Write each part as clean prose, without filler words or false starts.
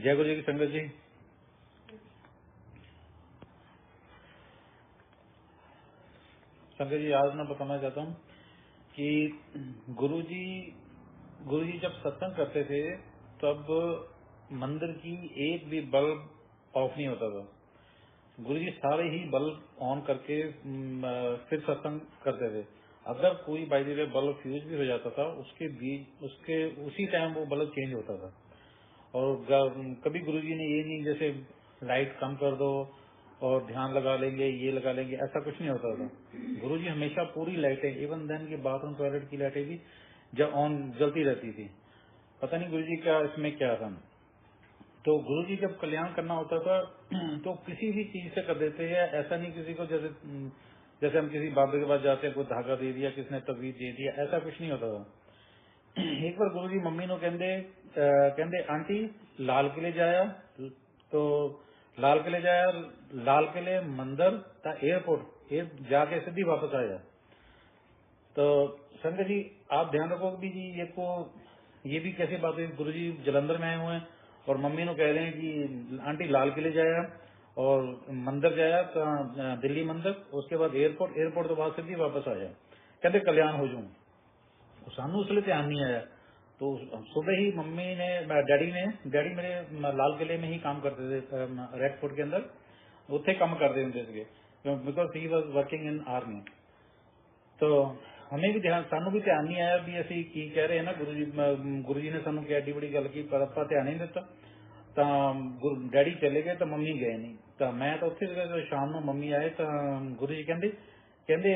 जय गुरु जी की संगत जी। संगत जी आज मैं बताना चाहता हूँ कि गुरु जी जब सत्संग करते थे तब मंदिर की एक भी बल्ब ऑफ नहीं होता था। गुरु जी सारे ही बल्ब ऑन करके फिर सत्संग करते थे। अगर कोई by the way bulb fuse भी हो जाता था उसके उसी टाइम वो बल्ब चेंज होता था। और कभी गुरुजी ने ये नहीं जैसे लाइट कम कर दो और ध्यान लगा लेंगे ये लगा लेंगे, ऐसा कुछ नहीं होता था। गुरुजी हमेशा पूरी लाइटें, इवन देन की बाथरूम टॉयलेट की लाइटें भी जब ऑन जलती रहती थी। पता नहीं गुरुजी का इसमें क्या था। तो गुरुजी जब कल्याण करना होता था तो किसी भी चीज से कर देते हैं। ऐसा नहीं किसी को जैसे हम किसी बाबे के पास जाते हैं, कोई धागा दे दिया, किसने तवीज दे दिया, ऐसा कुछ नहीं होता था। एक बार गुरुजी मम्मी नो कहते आंटी लाल किले जाया, तो लाल किले जाया, लाल किले मंदिर ता एयरपोर्ट जाके सीधी वापस आया। तो संजय जी आप ध्यान रखो भी जी ये भी कैसी बात है। गुरुजी जलंधर में आए हुए हैं और मम्मी नो कह रहे हैं कि आंटी लाल किले जाया और मंदिर जाया दिल्ली मंदिर, उसके बाद एयरपोर्ट तो बाद सीधी वापस आया, कहते कल्याण हो जाऊं। सानू उसलिए ध्यान नहीं आया। तो सुबह ही मम्मी ने डैडी मेरे लाल किले में ही काम करते थे, रेड फोर्ट के अंदर उत्थे काम करते होंगे थे, because he was working in army. तो हमें भी सानू भी ध्यान नहीं आया भी ਅਸੀਂ ਕੀ ਕਹਿ ਰਹੇ हैं ना। गुरु जी ने सानू क्या एडी बड़ी गल की, पर ਆਪਾਂ ध्यान नहीं दिता। तो डैडी चले गए तो मम्मी गए नहीं। तो मैं तो उत्थे सीगा। तो शाम ਨੂੰ मम्मी आए तो गुरु जी कहते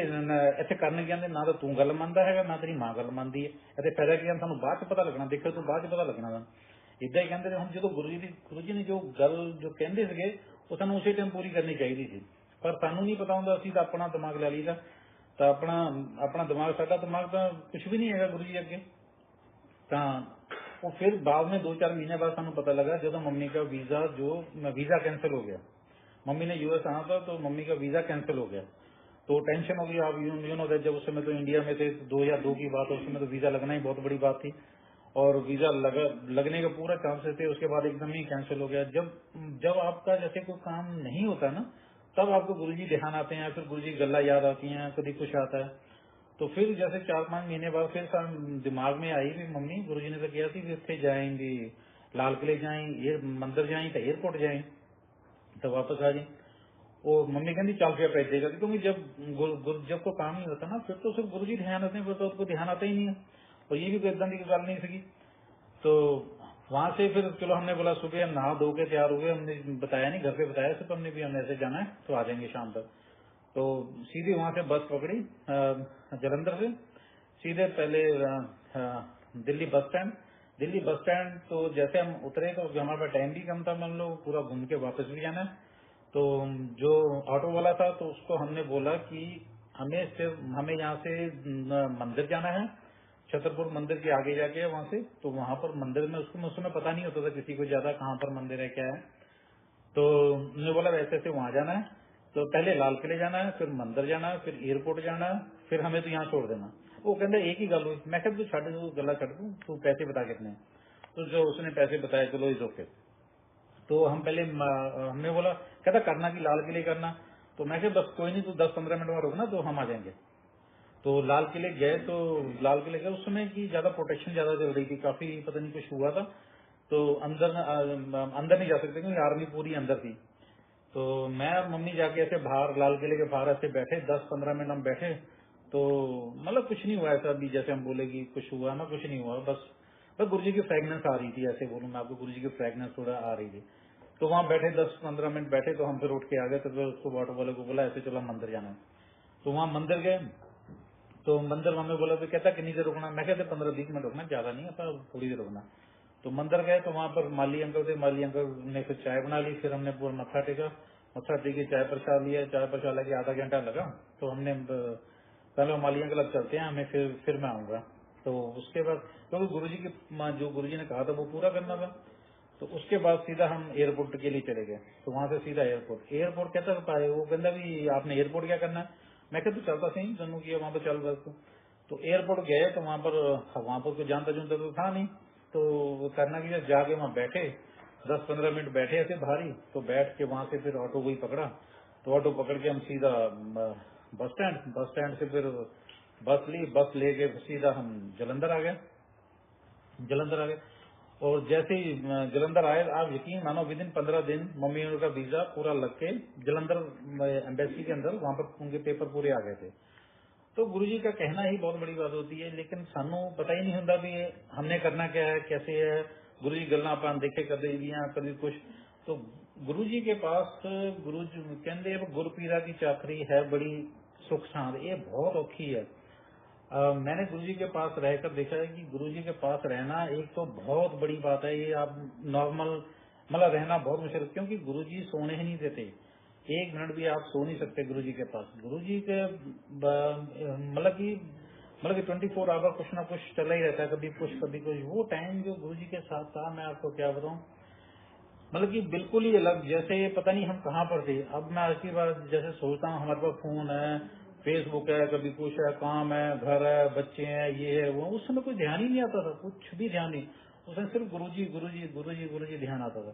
ਇੱਥੇ ਕਰਨ ਕਹਿੰਦੇ ਨਾ ਤਾਂ ਤੂੰ ਗੱਲ ਮੰਨਦਾ ਹੈਗਾ ਨਾ ਤੇਰੀ ਮਾਂ ਗੱਲ ਮੰਨਦੀ ਹੈ, ਇੱਥੇ ਫਾਇਦਾ ਕੀ ਹੈ, ਤੁਹਾਨੂੰ ਬਾਅਦ ਚ ਪਤਾ ਲੱਗਣਾ, ਦੇਖੋ ਤੂੰ ਬਾਅਦ ਚ ਪਤਾ ਲੱਗਣਾ ਵਾ। ਇਦਾਂ ਹੀ ਕਹਿੰਦੇ ਨੇ। ਹੁਣ ਜਦੋਂ ਗੁਰੂ ਜੀ ਨੇ ਜੋ ਗੱਲ ਜੋ ਕਹਿੰਦੇ ਸੀਗੇ ਉਹ ਸਾਨੂੰ ਉਸੇ ਟਾਈਮ ਪੂਰੀ ਕਰਨੀ ਚਾਹੀਦੀ ਸੀ, ਪਰ ਸਾਨੂੰ ਨਹੀਂ ਪਤਾ ਹੁੰਦਾ। ਅਸੀਂ ਤਾਂ ਆਪਣਾ ਦਿਮਾਗ ਲੈ ਲਈਦਾ। ਤਾਂ ਆਪਣਾ ਦਿਮਾਗ, ਸਾਡਾ ਦਿਮਾਗ ਤਾਂ ਕੁਝ ਵੀ ਨਹੀਂ ਹੈਗਾ ਗੁਰੂ ਜੀ ਅੱਗੇ। ਤਾਂ ਉਹ ਫਿਰ बाद में 2-4 महीने बाद ਸਾਨੂੰ पता लगा ਜਦੋਂ मम्मी का वीजा कैंसिल हो गया। मम्मी ने यूएस आना था तो मम्मी का वीजा कैंसिल हो गया। तो टेंशन हो गई। आप यू नो दैट जब उस समय तो इंडिया में थे 2002 की बात, उस समय तो वीजा लगना ही बहुत बड़ी बात थी और वीजा लगने का पूरा चांसेस थे। उसके बाद एकदम ही कैंसिल हो गया। जब आपका जैसे कोई काम नहीं होता ना तब आपको गुरुजी ध्यान आते हैं, फिर गुरुजी गल्ला याद आती हैं, कभी कुछ आता है। तो फिर जैसे 4-5 महीने बाद फिर दिमाग में आई भी मम्मी गुरुजी ने तो किया थी इतने जाएंगी, लाल किले जाए, मंदिर जाए तो एयरपोर्ट जाए तो वापस आ जाए। और मम्मी कहती चल फिर पैसे, क्योंकि जब कोई काम नहीं होता ना फिर तो सिर्फ गुरुजी ध्यान आते हैं, फिर तो उसको ध्यान आता ही नहीं है। और ये भी कोई इदा की गल नहीं सी। तो वहां से फिर चलो हमने बोला सुबह हम नहा धो के तैयार हो गए। हमने बताया नहीं, घर पे बताया सिर्फ हमने भी हमने ऐसे जाना है तो आ जाएंगे शाम तक। तो सीधे वहां से बस पकड़ी जलंधर से सीधे पहले दिल्ली बस स्टैंड। तो जैसे हम उतरे तो हमारे पास टाइम भी कम था, मान लो पूरा घूम के वापस भी जाना है। तो जो ऑटो वाला था तो उसको हमने बोला कि हमें यहाँ से मंदिर जाना है, छतरपुर मंदिर के आगे जाके वहां से। तो वहां पर मंदिर में उसको उस समय पता नहीं होता था किसी को ज्यादा कहाँ पर मंदिर है क्या है। तो उन्होंने बोला वैसे ऐसे वहां जाना है, तो पहले लाल किले जाना है, फिर मंदिर जाना है, फिर एयरपोर्ट जाना है, फिर हमें तो यहाँ छोड़ देना। वो कहते एक ही गल हुई। मैं कहता तू छड़ दू गला छड़ दू, तू पैसे बता कितने। तो जो उसने पैसे बताए चलो इज ओके। तो हम पहले हमने बोला, कहता करना कि लाल किले करना। तो मैं कहा बस कोई नहीं, तो 10-15 मिनट में रुकना तो हम आ जाएंगे। तो लाल किले गए। तो लाल किले गए, उस समय की ज्यादा प्रोटेक्शन ज्यादा चल रही थी, काफी पता नहीं कुछ हुआ था तो अंदर नहीं जा सकते क्योंकि आर्मी पूरी अंदर थी। तो मैं और मम्मी जाके ऐसे बाहर लाल किले के बाहर ऐसे बैठे, 10-15 मिनट हम बैठे। तो मतलब कुछ नहीं हुआ ऐसा भी जैसे हम बोले कि कुछ हुआ ना, कुछ नहीं हुआ। बस गुरुजी की फ्रेगनेंस आ रही थी, ऐसे बोलूं मैं आपको, गुरुजी की फ्रेगनेंस थोड़ा आ रही थी। तो वहां बैठे 10-15 मिनट बैठे तो हम फिर उठ के आ गए। तो फिर उसको ऑटो वाले को बोला ऐसे चलो मंदिर जाना है। तो वहां मंदिर गए। तो मंदिर मम्मी बोला तो कहता कितनी देर रुकना। मैं कहते 15-20 मिनट रुकना, ज्यादा नहीं आता, थोड़ी देर रुकना। तो मंदिर गए तो वहां पर माली अंकल थे, माली अंकल ने फिर चाय बना ली। फिर हमने पूरा मत्था टेका, मत्था टेके चाय प्रसाद लिया। चाय प्रसाद लेके आधा घंटा लगा। तो हमने पहले माली अंकल अब चलते हैं, हमें फिर मैं आऊंगा। तो उसके बाद क्योंकि गुरुजी की जो गुरुजी ने कहा था वो पूरा करना था। तो उसके बाद सीधा हम एयरपोर्ट के लिए चले गए। तो वहां से सीधा एयरपोर्ट कहता पाए, वो कहता भी आपने एयरपोर्ट क्या करना है। मैं कहता चलता सही दोनों किया वहां पर चल बस। तो एयरपोर्ट गए तो वहां पर कोई जानता जुनता तो था नहीं। तो करना की जाके वहां बैठे 10-15 मिनट बैठे थे बाहर ही, तो बैठ के वहां से फिर ऑटो कोई पकड़ा, तो ऑटो पकड़ के हम सीधा बस स्टैंड से फिर बस ली, बस लेके सीधा हम जलंधर आ गए। और जैसे ही जलंधर आए, आप यकीन मानो विद इन 15 दिन मम्मी उनका वीजा पूरा लग के जलंधर एम्बेसी के अंदर वहां पर उनके पेपर पूरे आ गए थे। तो गुरुजी का कहना ही बहुत बड़ी बात होती है, लेकिन सानू पता ही नहीं होता भी हमने करना क्या है, कैसे है। गुरुजी गल्लां ਆਪਾਂ देखे कदे दियां कभी कुछ। तो गुरुजी के पास गुरुजी कहते गुर पीरा की चाकरी है बड़ी सुख शांत, ये बहुत औखी है। मैंने गुरुजी के पास रहकर देखा है कि गुरुजी के पास रहना एक तो बहुत बड़ी बात है। ये आप नॉर्मल मतलब रहना बहुत मुश्किल, क्योंकि गुरुजी सोने ही नहीं देते। 1 मिनट भी आप सो नहीं सकते गुरुजी के पास। गुरुजी के मतलब कि 24 आवर कुछ ना कुछ चला ही रहता है, कभी कुछ। वो टाइम जो गुरुजी के साथ था, मैं आपको क्या बताऊं, मतलब कि बिल्कुल ही अलग, जैसे पता नहीं हम कहाँ पर थे। अब मैं आज की बात जैसे सोचता हूँ, हमारे पास फोन है, फेसबुक है, कभी कुछ है, काम है, घर है, बच्चे हैं, ये है वो। उस समय कोई ध्यान ही नहीं आता था, कुछ भी ध्यान नहीं। उस समय सिर्फ गुरुजी गुरुजी गुरुजी गुरुजी ध्यान आता था।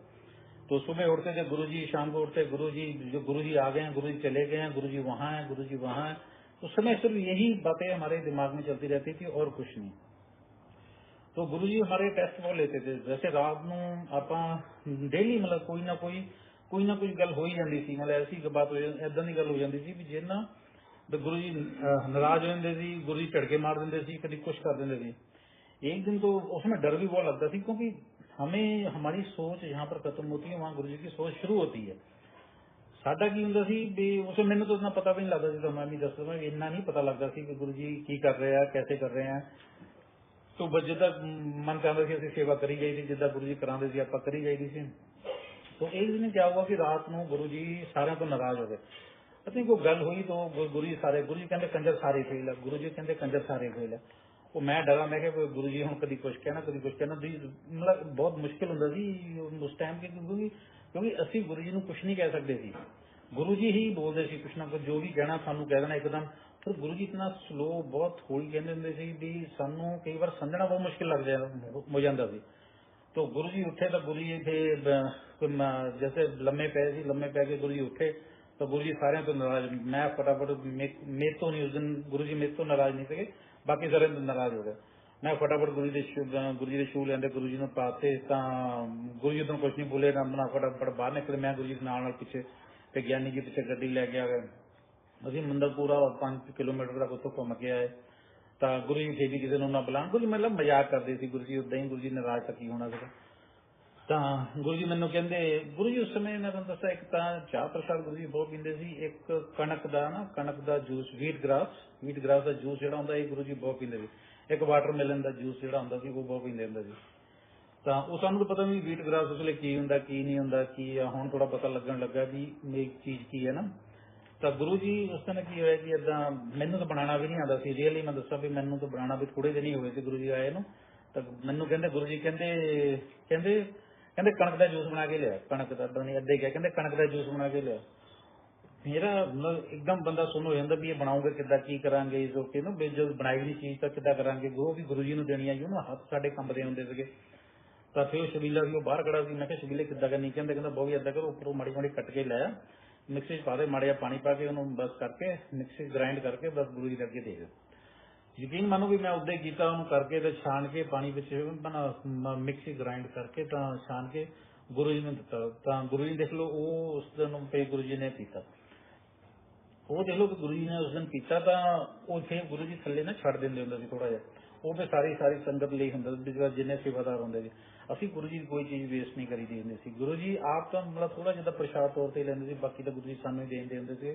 तो सुबह उठते थे गुरुजी, शाम को उठते गुरुजी, जो गुरुजी आ गए हैं, गुरुजी चले गए हैं, गुरुजी वहाँ है, गुरुजी वहाँ है। उस समय सिर्फ यही बातें हमारे दिमाग में चलती रहती थी और कुछ नहीं। तो गुरुजी हमारे टेस्ट वो लेते थे, जैसे रात ਨੂੰ ਆਪਾਂ ਡੇਲੀ मतलब ਕੋਈ ਨਾ ਕੋਈ ਗੱਲ ਹੋ ਹੀ ਜਾਂਦੀ ਸੀ। मतलब ऐसी बात हो ਏਦਾਂ ਦੀ ਗੱਲ ਹੋ ਜਾਂਦੀ ਸੀ ਵੀ ਜੇ ਨਾ तो गुरुजी नाराज हो जाते थे, गुरुजी झटके मार देते थे, कभी कुछ कर देते थे। एक दिन तो उसमें डर भी बहुत लगता थी, क्योंकि हमें हमारी सोच जहाँ पर खत्म होती है वहाँ गुरुजी की सोच शुरू होती है। साडा की ਹੁੰਦਾ ਸੀ भी उसे मैंने तो इतना पता भी नहीं लगता ਸੀ, तो मैं भी दस मैं इतना नहीं पता लगता ਸੀ कि गुरुजी की कर रहे हैं, कैसे कर रहे हैं। तो बस जिदा मन चाहता ਸੀ ਅਸੀਂ सेवा करी जाई थी, जिदा गुरु जी कराते थे ਆਪਾਂ करी जाई थी। तो एक दिन क्या हुआ कि रात ਨੂੰ गुरु जी सारे तो नाराज हो गए। पता नहीं कोई गल हुई, तो गुरु जी कहते कंजर सारे फेल है, गुरु जी कहते कंजर सारे फेल है। वो मैं डरा, मैं गुरु जी हूँ कभी कुछ कहना कभी कुछ कहना। मतलब बहुत मुश्किल होता ਸੀ उस टाइम के, क्योंकि ਅਸੀਂ गुरु जी ਨੂੰ कुछ नहीं कह सकते थे। गुरु जी ही बोलते ਸੀ कुछ ना कुछ, जो भी कहना सानू कह देना एकदम। फिर गुरु जी इतना स्लो बहुत हौली कहते ਹੁੰਦੇ ਸੀ ਵੀ ਸਾਨੂੰ कई बार समझना बहुत मुश्किल लग हो ਜਾਂਦਾ ਸੀ। तो गुरु जी उठे तो गुरु जी थे जैसे लम्बे पै के गुरु जी उठे, तो गुरु जी सारे तो नाराज। मैं फटाफट मेरे तो नहीं, उस दिन गुरु जी मेरे तो नाराज नहीं थे, बाकी सारे नाराज हो गए। मैं फटाफट गुरु जी के शू लेंदे गुरु जी ने पाते, गुरु जी तो कुछ नहीं बोले ना, बना फटाफट बाहर निकले। मैं गुरु जी के नाल पिछे ते ज्ञानी जी पिछे गड्डी लैके आ गए। ਅਸੀਂ ਮੰਦਰ ਪੂਰਾ 5 ਕਿਲੋਮੀਟਰ ਤੱਕ ਉੱਥੋਂ ਘੁੰਮ ਕੇ ਆਏ। ਤਾਂ ਗੁਰੂ ਜੀ ਛੇਤੀ ਕਿਸੇ ਨੂੰ ਨਾ ਬੁਲਾਉਣ, ਗੁਰੂ ਮਤਲਬ ਮਜ਼ਾਕ ਕਰਦੇ ਸੀ ਗੁਰੂ ਜੀ, ਉਦਾਂ ਹੀ ਗੁਰੂ ਜੀ ਨਾਰਾਜ਼ ਤਾਂ ਕੀ ਹੋਣਾ ਸੀਗਾ। ਤਾਂ ਗੁਰੂ ਜੀ ਮੈਨੂੰ ਕਹਿੰਦੇ, ਗੁਰੂ ਜੀ ਉਸ ਸਮੇਂ ਮੈਂ ਤੁਹਾਨੂੰ ਦੱਸਿਆ, ਇੱਕ ਤਾਂ ਚਾਹ ਪ੍ਰਸ਼ਾਦ ਗੁਰੂ ਜੀ ਬਹੁਤ ਪੀਂਦੇ ਸੀ, ਇੱਕ ਕਣਕ ਦਾ ਜੂਸ, ਵੀਟ ਗ੍ਰਾਸ ਦਾ ਜੂਸ ਜਿਹੜਾ ਹੁੰਦਾ ਇਹ ਗੁਰੂ ਜੀ ਬਹੁਤ ਪੀਂਦੇ ਸੀ। ਇੱਕ ਵਾਟਰਮੈਲਨ ਦਾ ਜੂਸ ਜਿਹੜਾ ਹੁੰਦਾ ਸੀ ਉਹ ਬਹੁਤ ਪੀਂਦੇ ਹੁੰਦੇ ਸੀ। ਤਾਂ ਉਹ ਸਾਨੂੰ ਤਾਂ ਪਤਾ ਨਹੀਂ ਵੀਟ ਗ੍ਰਾਸ ਉਸ ਲਈ ਕੀ ਹੁੰਦਾ ਕੀ ਨਹੀਂ ਹੁੰਦਾ, ਕੀ ਆ ਹੁਣ ਥੋੜਾ ਪਤਾ ਲੱਗਣ ਲੱਗਾ ਵੀ ਇਹ ਚੀਜ਼ ਕੀ ਹੈ ਨਾ। ਤਾਂ ਗੁਰੂ ਜੀ ਉਸ ਦਿਨ ਕੀ ਹੋਇਆ ਕਿ ਏਦਾਂ ਮੈਨੂੰ ਤਾਂ ਬਣਾਉਣਾ ਵੀ ਨਹੀਂ ਆਉਂਦਾ ਸੀ ਰੀਅਲੀ, ਮੈਂ ਦੱਸਾਂ ਵੀ ਮੈਨੂੰ ਤਾਂ ਬਣਾਉਣਾ ਵੀ ਥੋੜੇ ਦਿਨ ਹੀ ਹੋਏ ਸੀ ਗੁਰੂ ਜੀ ਆਏ ਨੂੰ। ਤਾਂ ਮੈਨੂੰ ਕਹਿੰਦੇ ਗੁਰੂ ਜੀ ਕਹਿੰਦੇ ਕਣਕ ਦਾ ਜੂਸ ਬਣਾ ਕੇ ਲਿਆ, ਕਣਕ ਦਾ ਪਤਾ ਨਹੀਂ ਅੱਧੇ ਕਿਹਾ, ਕਹਿੰਦੇ ਕਣਕ ਦਾ ਜੂਸ ਬਣਾ ਕੇ ਲਿਆ। ਮੇਰਾ ਮਤਲਬ ਇੱਕਦਮ ਬੰਦਾ ਸੁਣ ਹੋ ਜਾਂਦਾ ਵੀ ਇਹ ਬਣਾਉਂਗੇ ਕਿੱਦਾਂ, ਕੀ ਕਰਾਂਗੇ, ਇਸ ਓਕੇ ਨੂੰ ਵੀ ਜਦੋਂ ਬਣਾਈ ਨਹੀਂ ਚੀਜ਼ ਤਾਂ ਕਿੱਦਾਂ ਕਰਾਂਗੇ। ਉਹ ਵੀ ਗੁਰੂ ਜੀ ਨੂੰ ਦੇਣੀ ਆਈ, ਉਹਨੂੰ ਹੱਥ ਸਾਡੇ ਕੰਬਦੇ ਹੁੰਦੇ ਸੀਗੇ। ਤਾਂ ਫਿਰ ਉਹ ਸ਼ਬੀਲਾ ਸੀ, ਉਹ ਬਾਹਰ ਖੜਾ ਸੀ। ਮੈਂ ਕਿਹਾ ਸ਼ਬੀਲੇ ਕਿੱਦਾਂ ਕਰਨੀ, ਕਹਿੰਦਾ ਬਹੁਤ ਏਦਾਂ ਕਰੋ, ਉੱਪਰੋਂ ਮਾੜੀ ਮਾੜੀ ਕੱਟ ਕੇ ਲਿਆ, ਮਿਕਸੀ ਚ ਪਾ ਦੇ, ਮਾੜਾ ਜਿਹਾ ਪਾਣੀ ਪਾ ਕੇ ਉਹਨੂੰ ਬਸ ਕਰਕੇ ਮਿਕਸੀ ਗ੍ਰਾਈਂਡ ਕਰਕੇ ਬਸ ਗੁਰੂ ਜੀ ਦੇ ਅੱਗੇ ਦੇ ਦਿਓ। ਯਕੀਨ ਮੰਨੋ ਵੀ ਮੈਂ ਉਦਾਂ ਹੀ ਕੀਤਾ, ਉਹਨੂੰ ਕਰਕੇ ਤੇ ਛਾਣ ਕੇ ਪਾਣੀ ਵਿੱਚ ਮਿਕਸੀ ਗ੍ਰਾਈਂਡ ਕਰਕੇ ਤਾਂ ਛਾਣ ਕੇ ਗੁਰੂ ਜੀ ਨੂੰ ਦਿੱਤਾ। ਤਾਂ ਗੁਰੂ ਜੀ ਦੇਖ ਲਓ ਉਹ ਉਸ ਦਿਨ ਪੇ ਗੁਰੂ ਜੀ ਨੇ ਪੀਤਾ। ਉਹ ਦੇਖ ਲਓ ਕਿ ਗੁਰੂ ਜੀ ਨੇ ਉਸ ਦਿਨ ਪੀਤਾ, ਤਾਂ ਉਹ ਫਿਰ ਗੁਰੂ ਜੀ ਥੱਲੇ ਨਾ ਛੱਡ ਦਿੰਦੇ ਹੁੰਦੇ ਸੀ ਥੋੜਾ ਜਿਹਾ। ਉਹ ਫਿਰ ਸਾਰੀ ਸੰਗਤ ਲਈ ਹੁੰਦਾ ਸੀ, ਜਿੰਨੇ ਸੇਵਾਦਾਰ ਹੁੰਦੇ ਸੀ। ਅਸੀਂ ਗੁਰੂ ਜੀ ਦੀ ਕੋਈ ਚੀਜ਼ ਵੇਸਟ ਨਹੀਂ ਕਰੀਦੀ ਹੁੰਦੀ ਸੀ। ਗੁਰੂ ਜੀ ਆਪ ਤਾਂ ਮਤਲਬ ਥੋੜਾ ਜਿਹਾ ਪ੍ਰਸ਼ਾਦ ਤੌਰ ਤੇ ਲੈਂਦੇ ਸੀ, ਬਾਕੀ ਤਾਂ ਗੁਰੂ ਜੀ ਸਾਨੂੰ ਹੀ ਦੇਂਦੇ ਹੁੰਦੇ ਸੀ।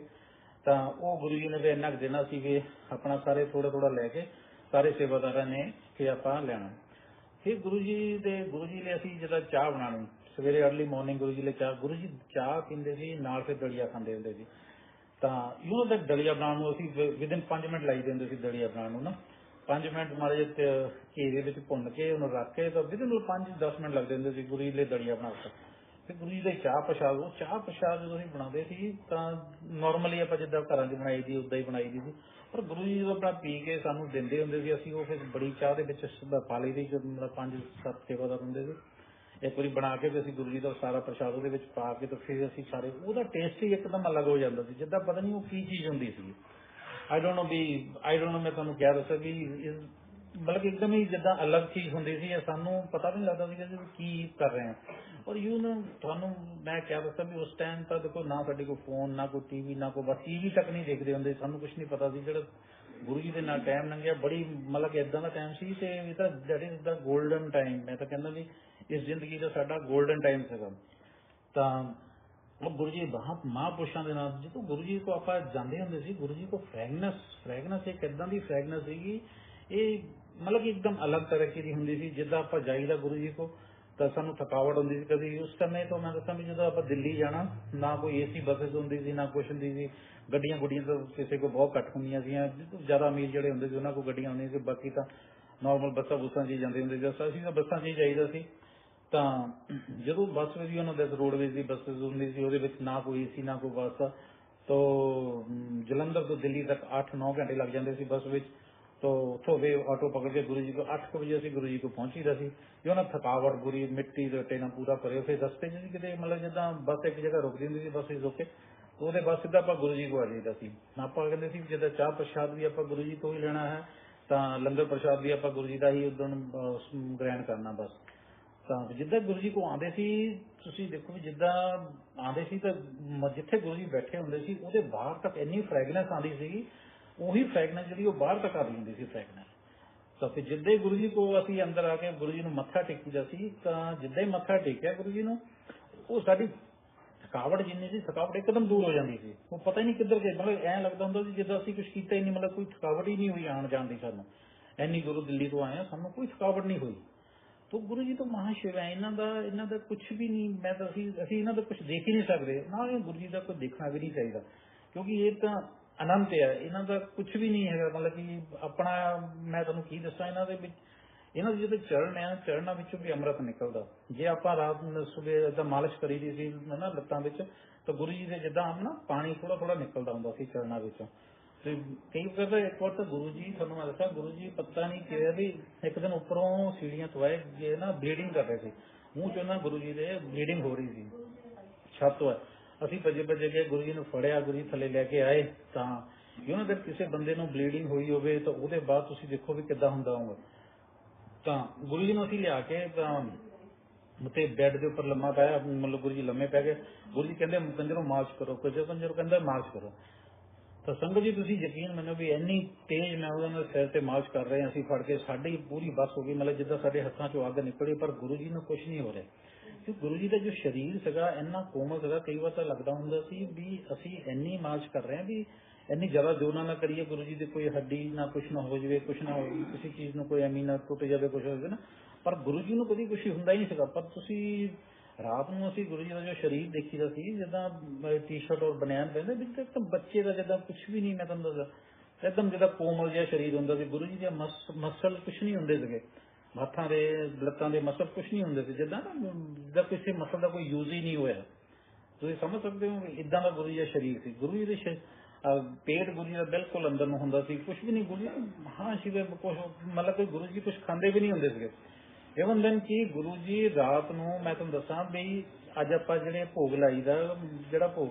ਤਾਂ ਉਹ ਗੁਰੂ ਜੀ ਨੇ ਫਿਰ ਇੰਨਾ ਕੁ ਦੇਣਾ ਸੀ ਕਿ ਆਪਣਾ ਸਾਰੇ ਥੋੜਾ ਲੈ ਕੇ ਸਾਰੇ ਸੇਵਾਦਾਰਾਂ ਨੇ ਫਿਰ ਆਪਾਂ ਲੈਣਾ। ਫਿਰ ਗੁਰੂ ਜੀ ਲਈ ਅਸੀਂ ਜਦੋਂ ਚਾਹ ਬਣਾਉਣੀ ਸਵੇਰੇ ਅਰਲੀ ਮਾਰਨਿੰਗ, ਗੁਰੂ ਜੀ ਲਈ ਗੁਰੂ ਜੀ ਚਾਹ ਪੀਂਦੇ ਸੀ, ਨਾਲ ਫਿਰ ਦਲੀਆ ਖਾਂਦੇ ਹੁੰਦੇ ਸੀ। ਤਾਂ ਯੂ ਨੋ ਦਲੀਆ ਬਣਾਉਣ ਨੂੰ ਅਸੀਂ ਵਿਦਿਨ 5 ਮਿੰਟ ਲਾਈ ਦਿੰਦੇ ਸੀ ਦਲੀਆ ਬਣਾਉਣ ਨੂੰ ਨਾ। 5 ਮਿੰਟ ਮਾੜੇ ਜਿਹੇ ਘੀ ਦੇ ਵਿੱਚ ਭੁੰਨ ਕੇ ਉਹਨੂੰ ਰੱਖ ਕੇ ਤਾਂ ਵਿਦਿਨ 5-10 ਮਿੰਟ ਲੱਗਦੇ ਹੁੰਦੇ ਸੀ ਗੁਰੂ ਜੀ ਲਈ ਦਲੀਆ ਬਣਾ ਦਿੱਤਾ। ਤੇ ਗੁਰੂ ਜੀ ਦੇ ਚਾਹ ਪ੍ਰਸ਼ਾਦ ਜਦੋਂ ਅਸੀਂ ਬਣਾਉਂਦੇ ਸੀ ਤਾਂ ਨੋਰਮਲੀ ਆਪਾਂ ਜਿੱਦਾਂ ਘਰਾਂ 'ਚ ਬਣਾਈ ਦੀ ਉਦਾਂ ਹੀ ਬਣਾਈ ਦੀ ਸੀ, ਪਰ ਗੁਰੂ ਜੀ ਜਦੋਂ ਆਪਣਾ ਪੀ ਕੇ ਸਾਨੂੰ ਦਿੰਦੇ ਹੁੰਦੇ ਸੀ, ਅਸੀਂ ਉਹ ਫਿਰ ਬੜੀ ਚਾਹ ਦੇ ਵਿੱਚ ਪਾ ਲਈ ਦੀ। ਮਤਲਬ 5-7 ਸੇਵਾਦਾਰ ਹੁੰਦੇ ਸੀ, ਇੱਕ ਵਾਰੀ ਬਣਾ ਕੇ ਤੇ ਅਸੀਂ ਗੁਰੂ ਜੀ ਦਾ ਸਾਰਾ ਪ੍ਰਸ਼ਾਦ ਉਹਦੇ ਵਿੱਚ ਪਾ ਕੇ ਤੇ ਫਿਰ ਅਸੀਂ ਸਾਰੇ, ਉਹਦਾ ਟੇਸਟ ਹੀ ਇੱਕਦਮ ਅਲੱਗ ਹੋ ਜਾਂਦਾ ਸੀ, ਜਿੱਦਾਂ ਪਤਾ ਨਹੀਂ ਉਹ ਕੀ ਚੀਜ਼ ਹੁੰਦੀ ਸੀ। ਆਈ ਡੋਂਟ ਨੋ ਮੈਂ ਤੁਹਾਨੂੰ ਕਿਹਾ ਦੱਸਿਆ ਵੀ ਮਤਲਬ ਇੱਕਦਮ ਹੀ ਜਿੱਦਾਂ ਅਲੱਗ ਚੀਜ਼ ਹੁੰਦੀ ਸੀ, ਸਾਨੂੰ ਪਤਾ ਵੀ ਨਹੀਂ ਲੱਗਦਾ ਸੀ ਕਿ ਕੀ ਕਰ ਰਹੇ ਹਾਂ। ਔਰ ਤੁਹਾਨੂੰ ਮੈਂ ਕਿਹਾ ਦੱਸਿਆ ਵੀ ਉਸ ਟਾਈਮ ਤਾਂ ਦੇਖੋ ਨਾ ਸਾਡੇ ਕੋਲ ਫੋਨ, ਨਾ ਕੋਈ ਟੀਵੀ, ਨਾ ਕੋਈ, ਬਸ ਟੀਵੀ ਤੱਕ ਨਹੀਂ ਦੇਖਦੇ ਹੁੰਦੇ, ਸਾਨੂੰ ਕੁਛ ਨਹੀਂ ਪਤਾ ਸੀ। ਜਿਹੜਾ ਗੁਰੂ ਜੀ ਦੇ ਨਾਲ ਟਾਈਮ ਲੰਘਿਆ ਬੜੀ ਮਤਲਬ ਕਿ ਇਦਾਂ ਦਾ ਟਾਈਮ ਸੀ, ਤੇ ਇਹ ਤਾਂ that is the golden time. ਮੈਂ ਤਾਂ ਕਹਿੰਦਾ ਵੀ ਇਸ ਜ਼ਿੰਦਗੀ ਦਾ ਸਾਡਾ ਗੋਲਡਨ ਟਾਈਮ ਸੀਗਾ। ਤਾਂ ਉਹ ਗੁਰੂ ਜੀ ਮਹਾਂਪੁਰਸ਼ਾਂ ਦੇ ਨਾਲ ਜਦੋਂ ਗੁਰੂ ਜੀ ਕੋ ਆਪਾਂ ਜਾਂਦੇ ਹੁੰਦੇ ਸੀ, ਗੁਰੂ ਜੀ ਕੋ ਫ੍ਰੈਗਨੈਂਸ ਇੱਕ ਏਦਾਂ ਦੀ ਫ੍ਰੈਗਨੈਂਸ ਸੀਗੀ, ਇਹ ਮਤਲਬ ਕਿ ਇੱਕਦਮ ਅਲੱਗ ਤਰੀਕੇ ਦੀ ਹੁੰਦੀ ਸੀ। ਜਿੱਦਾਂ ਆਪਾਂ ਜਾਈਦਾ ਗੁਰੂ ਜੀ ਕੋ ਤਾਂ ਸਾਨੂੰ ਥਕਾਵਟ ਹੁੰਦੀ ਸੀ ਕਦੀ। ਉਸ ਸਮੇਂ ਤੋਂ ਮੈਂ ਦੱਸਾਂ ਵੀ ਜਦੋਂ ਆਪਾਂ ਦਿੱਲੀ ਜਾਣਾ, ਨਾ ਕੋਈ AC ਬੱਸਿਸ ਹੁੰਦੀ ਸੀ, ਨਾ ਕੁਛ ਹੁੰਦੀ ਸੀ। ਗੱਡੀਆਂ ਤਾਂ ਕਿਸੇ ਕੋਲ ਬਹੁਤ ਘੱਟ ਹੁੰਦੀਆਂ ਸੀ, ਜ਼ਿਆਦਾ ਅਮੀਰ ਜਿਹੜੇ ਹੁੰਦੇ ਸੀ ਉਹਨਾਂ ਕੋਲ ਗੱਡੀਆਂ ਹੁੰਦੀਆਂ ਸੀ, ਬਾਕੀ ਤਾਂ ਨੋਰਮਲ ਬੱਸਾਂ 'ਚ ਹੀ ਜਾਂਦੇ ਹੁੰਦੇ ਸੀ। ਅਸੀਂ ਤਾਂ ਬੱਸਾਂ 'ਚ ਹੀ ਜਾਈਦਾ ਸੀ। ਤਾਂ ਜਦੋਂ ਬੱਸ ਵਿੱਚ ਵੀ ਉਹਨਾਂ ਦੇ ਰੋਡਵੇਜ਼ ਦੀ ਬੱਸਿਸ ਹੁੰਦੀ ਸੀ, ਉਹਦੇ ਵਿੱਚ ਨਾ ਕੋਈ AC, ਨਾ ਕੋਈ ਬੱਸ। ਤੋਂ ਜਲੰਧਰ ਤੋਂ ਦਿੱਲੀ ਤੱਕ 8-9 ਘੰਟੇ ਲੱਗ ਜਾਂਦੇ ਸੀ ਬੱਸ ਵਿੱਚ। ਤੋਂ ਉੱਥੋਂ ਫਿਰ ਆਟੋ ਪਕੜ ਕੇ ਗੁਰੂ ਜੀ ਕੋਲ 8 ਵਜੇ ਅਸੀਂ ਗੁਰੂ ਜੀ ਕੋਲ ਪਹੁੰਚੀਦਾ ਸੀ। ਜੇ ਉਹਨਾਂ ਥਕਾਵਟ ਬੁਰੀ ਮਿੱਟੀ ਦੇ ਰੱਟੇ ਨਾਲ ਪੂਰਾ ਕਰਿਓ, ਫਿਰ ਰਸਤੇ 'ਚ ਵੀ ਕਿਤੇ ਮਤਲਬ ਜਿੱਦਾਂ ਬੱਸ ਇੱਕ ਜਗ੍ਹਾ ਰੁਕਦੀ ਹੁੰਦੀ ਸੀ, ਬੱਸ ਰੁਕ ਕੇ ਉਹਦੇ ਬਾਅਦ ਸਿੱਧਾ ਆਪਾਂ ਗੁਰੂ ਜੀ ਕੋਲ ਆ ਜਾਈਦਾ ਸੀ। ਆਪਾਂ ਕਹਿੰਦੇ ਸੀ ਜਿੱਦਾਂ ਚਾਹ ਪ੍ਰਸ਼ਾਦ ਵੀ ਆਪਾਂ ਗੁਰੂ ਜੀ ਤੋਂ ਹੀ ਲੈਣਾ ਹੈ, ਤਾਂ ਲੰਗਰ ਪ੍ਰਸ਼ਾਦ ਵੀ ਆਪਾਂ ਗੁਰੂ ਜੀ ਦਾ ਹੀ ਉਦੋਂ ਗ੍ਰਹਿਣ ਕਰਨਾ ਬਸ। ਤਾਂ ਜਿੱਦਾਂ ਗੁਰੂ ਜੀ ਕੋ ਆਉਂਦੇ ਸੀ, ਤੁਸੀਂ ਦੇਖੋ ਵੀ ਜਿੱਦਾਂ ਆਉਂਦੇ ਸੀ ਤਾਂ ਜਿੱਥੇ ਗੁਰੂ ਜੀ ਬੈਠੇ ਹੁੰਦੇ ਸੀ ਉਹਦੇ ਬਾਹਰ ਤੱਕ ਇੰਨੀ ਫ੍ਰੈਗਨੈਂਸ ਆਉਂਦੀ ਸੀਗੀ, ਉਹੀ ਫ੍ਰੈਗਨੈਂਸ ਜਿਹੜੀ ਉਹ ਬਾਹਰ ਤੱਕ ਆ ਰਹੀ ਹੁੰਦੀ ਸੀ ਫ੍ਰੈਗਨੈਂਸ। ਤਾਂ ਫਿਰ ਜਿੱਦਾਂ ਗੁਰੂ ਜੀ ਕੋ ਅਸੀਂ ਅੰਦਰ ਆ ਕੇ ਗੁਰੂ ਜੀ ਨੂੰ ਮੱਥਾ ਟੇਕੀਦਾ ਸੀ, ਤਾਂ ਜਿੱਦਾਂ ਹੀ ਮੱਥਾ ਟੇਕਿਆ ਗੁਰੂ ਜੀ ਨੂੰ, ਉਹ ਸਾਡੀ ਥਕਾਵਟ ਜਿੰਨੀ ਸੀ, ਥਕਾਵਟ ਇੱਕਦਮ ਦੂਰ ਹੋ ਜਾਂਦੀ ਸੀ। ਉਹ ਪਤਾ ਹੀ ਨਹੀਂ ਕਿੱਧਰ ਗਏ, ਮਤਲਬ ਐਂ ਲੱਗਦਾ ਹੁੰਦਾ ਸੀ ਜਿੱਦਾਂ ਅਸੀਂ ਕੁਛ ਕੀਤਾ ਹੀ ਨਹੀਂ, ਮਤਲਬ ਕੋਈ ਥਕਾਵਟ ਹੀ ਨਹੀਂ ਹੋਈ ਆਉਣ ਜਾਣ ਦੀ। ਸਾਨੂੰ ਇੰਨੀ ਦੂਰੋਂ ਦਿੱਲੀ ਤੋਂ ਆਏ ਹਾਂ, ਸਾਨੂੰ ਕੋਈ ਥਕਾਵਟ ਨਹੀਂ ਹੋਈ। ਤੋ ਗੁਰੂ ਜੀ ਤੋਂ ਮਹਾਸ਼ਿਵ ਹੈ, ਇਹਨਾਂ ਦਾ ਕੁਝ ਵੀ ਨਹੀਂ। ਮੈਂ ਤਾਂ ਅਸੀਂ ਇਹਨਾਂ ਦਾ ਕੁਝ ਦੇਖ ਹੀ ਨਹੀਂ ਸਕਦੇ, ਨਾ ਗੁਰੂ ਜੀ ਦਾ ਕੋਈ ਦੇਖਣਾ ਵੀ ਨਹੀਂ ਚਾਹੀਦਾ, ਕਿਉਂਕਿ ਇਹ ਤਾਂ ਅਨੰਤ ਹੈ, ਇਹਨਾਂ ਦਾ ਕੁਝ ਵੀ ਨਹੀਂ ਹੈਗਾ। ਮਤਲਬ ਕਿ ਆਪਣਾ ਮੈਂ ਤੁਹਾਨੂੰ ਕੀ ਦੱਸਾਂ, ਇਹਨਾਂ ਦੇ ਜਿਹੜੇ ਚਰਨ ਆ, ਚਰਨਾਂ ਵਿੱਚੋਂ ਵੀ ਅੰਮ੍ਰਿਤ ਨਿਕਲਦਾ। ਜੇ ਆਪਾਂ ਰਾਤ ਨੂੰ ਸਵੇਰ ਦਾ ਮਾਲਿਸ਼ ਕਰੀ ਦੀ ਸੀ ਨਾ ਲੱਤਾਂ ਵਿੱਚ, ਤਾਂ ਗੁਰੂ ਜੀ ਦੇ ਜਿੱਦਾਂ ਨਾ ਪਾਣੀ ਥੋੜਾ ਨਿਕਲਦਾ ਹੁੰਦਾ ਸੀ ਚਰਨਾਂ ਵਿੱਚੋਂ। ਤੇ ਕਈ ਵਾਰ ਇੱਕ ਵਾਰ ਤਾਂ ਗੁਰੂ ਜੀ, ਤੁਹਾਨੂੰ ਮੈਂ ਦੱਸਾਂ, ਗੁਰੂ ਜੀ ਪਤਾ ਨਹੀਂ ਕਿਹਾ ਵੀ ਇੱਕ ਦਿਨ ਉੱਪਰੋਂ ਸੀੜੀਆਂ ਤੋਂ ਆਏ, ਜੇ ਨਾ ਬਲੀਡਿੰਗ ਕਰ ਰਹੇ ਸੀ, ਮੂੰਹ ਚੋਂ ਨਾ ਗੁਰੂ ਜੀ ਦੇ ਬਲੀਡਿੰਗ ਹੋ ਰਹੀ ਸੀ ਛੱਤ ਤੋਂ। ਅਸੀਂ ਭੱਜੇ ਗਏ, ਗੁਰੂ ਜੀ ਨੂੰ ਫੜਿਆ, ਗੁਰੂ ਜੀ ਥੱਲੇ ਲੈ ਕੇ ਆਏ। ਤਾਂ ਉਹਨਾਂ ਦੇ ਕਿਸੇ ਬੰਦੇ ਨੂੰ ਬਲੀਡਿੰਗ ਹੋਈ ਹੋਵੇ ਤਾਂ ਉਹਦੇ ਬਾਅਦ ਤੁਸੀਂ ਦੇਖੋ ਵੀ ਕਿੱਦਾਂ ਹੁੰਦਾ ਹੋਊਗਾ। ਤਾਂ ਗੁਰੂ ਜੀ ਨੂੰ ਅਸੀਂ ਲਿਆ ਕੇ ਤਾਂ ਤੇ ਬੈੱਡ ਦੇ ਉੱਪਰ ਲੰਮਾ ਪਾਇਆ, ਮਤਲਬ ਗੁਰੂ ਜੀ ਲੰਮੇ ਪੈ ਗਏ। ਗੁਰੂ ਜੀ ਕਹਿੰਦੇ ਕੰਜਰੋਂ ਮਾਰਚ ਕਰੋ, ਕੰਜਰ ਕਹਿੰਦਾ ਮਾਰਚ ਕਰੋ। ਤਾਂ ਸੰਗਤ ਜੀ ਤੁਸੀਂ ਯਕੀਨ ਮੰਨੋ ਵੀ ਇੰਨੀ ਤੇਜ਼ ਮੈਂ ਉਹਨਾਂ ਦੇ ਸਿਰ ਤੇ ਮਾਰਚ ਕਰ ਰਹੇ, ਅਸੀਂ ਫੜ ਕੇ ਸਾਡੀ ਪੂਰੀ ਬੱਸ ਹੋ ਗਈ, ਮਤਲਬ ਜਿੱਦਾਂ ਸਾਡੇ ਹੱਥਾਂ ਚੋਂ ਅੱਗ ਨਿਕਲੀ, ਪਰ ਗੁਰੂ ਜੀ ਨੂੰ ਕੁਝ ਨਹੀਂ ਹੋ ਰਿਹਾ। ਕਿ ਗੁਰੂ ਜੀ ਦਾ ਜੋ ਸਰੀਰ ਸੀਗਾ ਇੰਨਾ ਕੋਮਲ ਸੀਗਾ, ਕਈ ਵਾਰ ਤਾਂ ਲੱਗਦਾ ਹੁੰਦਾ ਸੀ ਵੀ ਅਸੀਂ ਇੰਨੀ ਮਾਰਚ ਕਰ ਰਹੇ ਹਾਂ ਵੀ ਇੰਨੀ ਜ਼ਿਆਦਾ ਜ਼ੋਰ ਨਾਲ ਨਾ ਕਰੀਏ, ਗੁਰੂ ਜੀ ਦੀ ਕੋਈ ਹੱਡੀ ਨਾ ਕੁਛ ਨਾ ਹੋ ਜਾਵੇ, ਕੁਛ ਨਾ ਹੋਵੇ, ਕਿਸੇ ਚੀਜ਼ ਨੂੰ ਕੋਈ ਐਮੀ ਨਾ ਟੁੱਟ ਜਾਵੇ, ਕੁਛ ਹੋ ਜਾਵੇ ਨਾ। ਪਰ ਗੁਰੂ ਜੀ ਨੂੰ ਕਦੀ ਕੁਛ ਹੁੰਦਾ ਹੀ ਨਹੀਂ ਸੀਗਾ। ਪਰ ਤੁਸੀਂ ਰਾਤ ਨੂੰ ਅਸੀਂ ਗੁਰੂ ਜੀ ਦਾ ਜੋ ਸਰੀਰ ਦੇਖੀਦਾ ਸੀ, ਜਿੱਦਾਂ ਟੀ-ਸ਼ਰਟ ਔਰ ਬਨੈਣ ਪਹਿਨਦੇ ਵੀ, ਇੱਕਦਮ ਬੱਚੇ ਦਾ ਜਿੱਦਾਂ ਕੁਛ ਵੀ ਨਹੀਂ, ਮੈਂ ਤੁਹਾਨੂੰ ਦੱਸਦਾ ਇੱਕਦਮ ਜਿੱਦਾਂ ਕੋਮਲ ਜਿਹਾ ਸਰੀਰ ਹੁੰਦਾ ਸੀ। ਗੁਰੂ ਜੀ ਦੇ ਮਸਲ ਕੁਛ ਨਹੀਂ ਹੁੰਦੇ ਸੀਗੇ, ਹੱਥਾਂ ਦੇ ਲੱਤਾਂ ਦੇ ਮਸਲ ਕੁਛ ਨਹੀਂ ਹੁੰਦੇ ਸੀ, ਜਿੱਦਾਂ ਕਿਸੇ ਮਸਲ ਦਾ ਕੋਈ ਯੂਜ਼ ਹੀ ਨਹੀਂ ਹੋਇਆ। ਤੁਸੀਂ ਸਮਝ ਸਕਦੇ ਹੋ, ਇਦਾਂ ਦਾ ਗੁਰੂ ਜੀ ਦਾ ਸਰੀਰ ਸੀ। ਗੁਰੂ ਜੀ ਦੇ ਪੇਟ ਗੁਰੂ ਜੀ ਦਾ ਬਿਲਕੁਲ ਅੰਦਰ ਨੂੰ ਹੁੰਦਾ ਸੀ, ਕੁਛ ਵੀ ਨਹੀਂ। ਗੁਰੂ ਜੀ ਹਾਂ ਸ਼ਿਵੇ ਕੁਛ ਮਤਲਬ ਕਿ ਗੁਰੂ ਜੀ ਕੁਛ ਖਾਂਦੇ ਵੀ ਨਹੀਂ ਹੁੰਦੇ ਸੀਗੇ। ਇਵਨ ਦੈਨ ਕਿ ਗੁਰੂ ਜੀ ਰਾਤ ਨੂੰ ਮੈਂ ਤੁਹਾਨੂੰ ਦੱਸਾਂ ਵੀ ਅੱਜ ਆਪਾਂ ਜਿਹੜਾ ਭੋਗ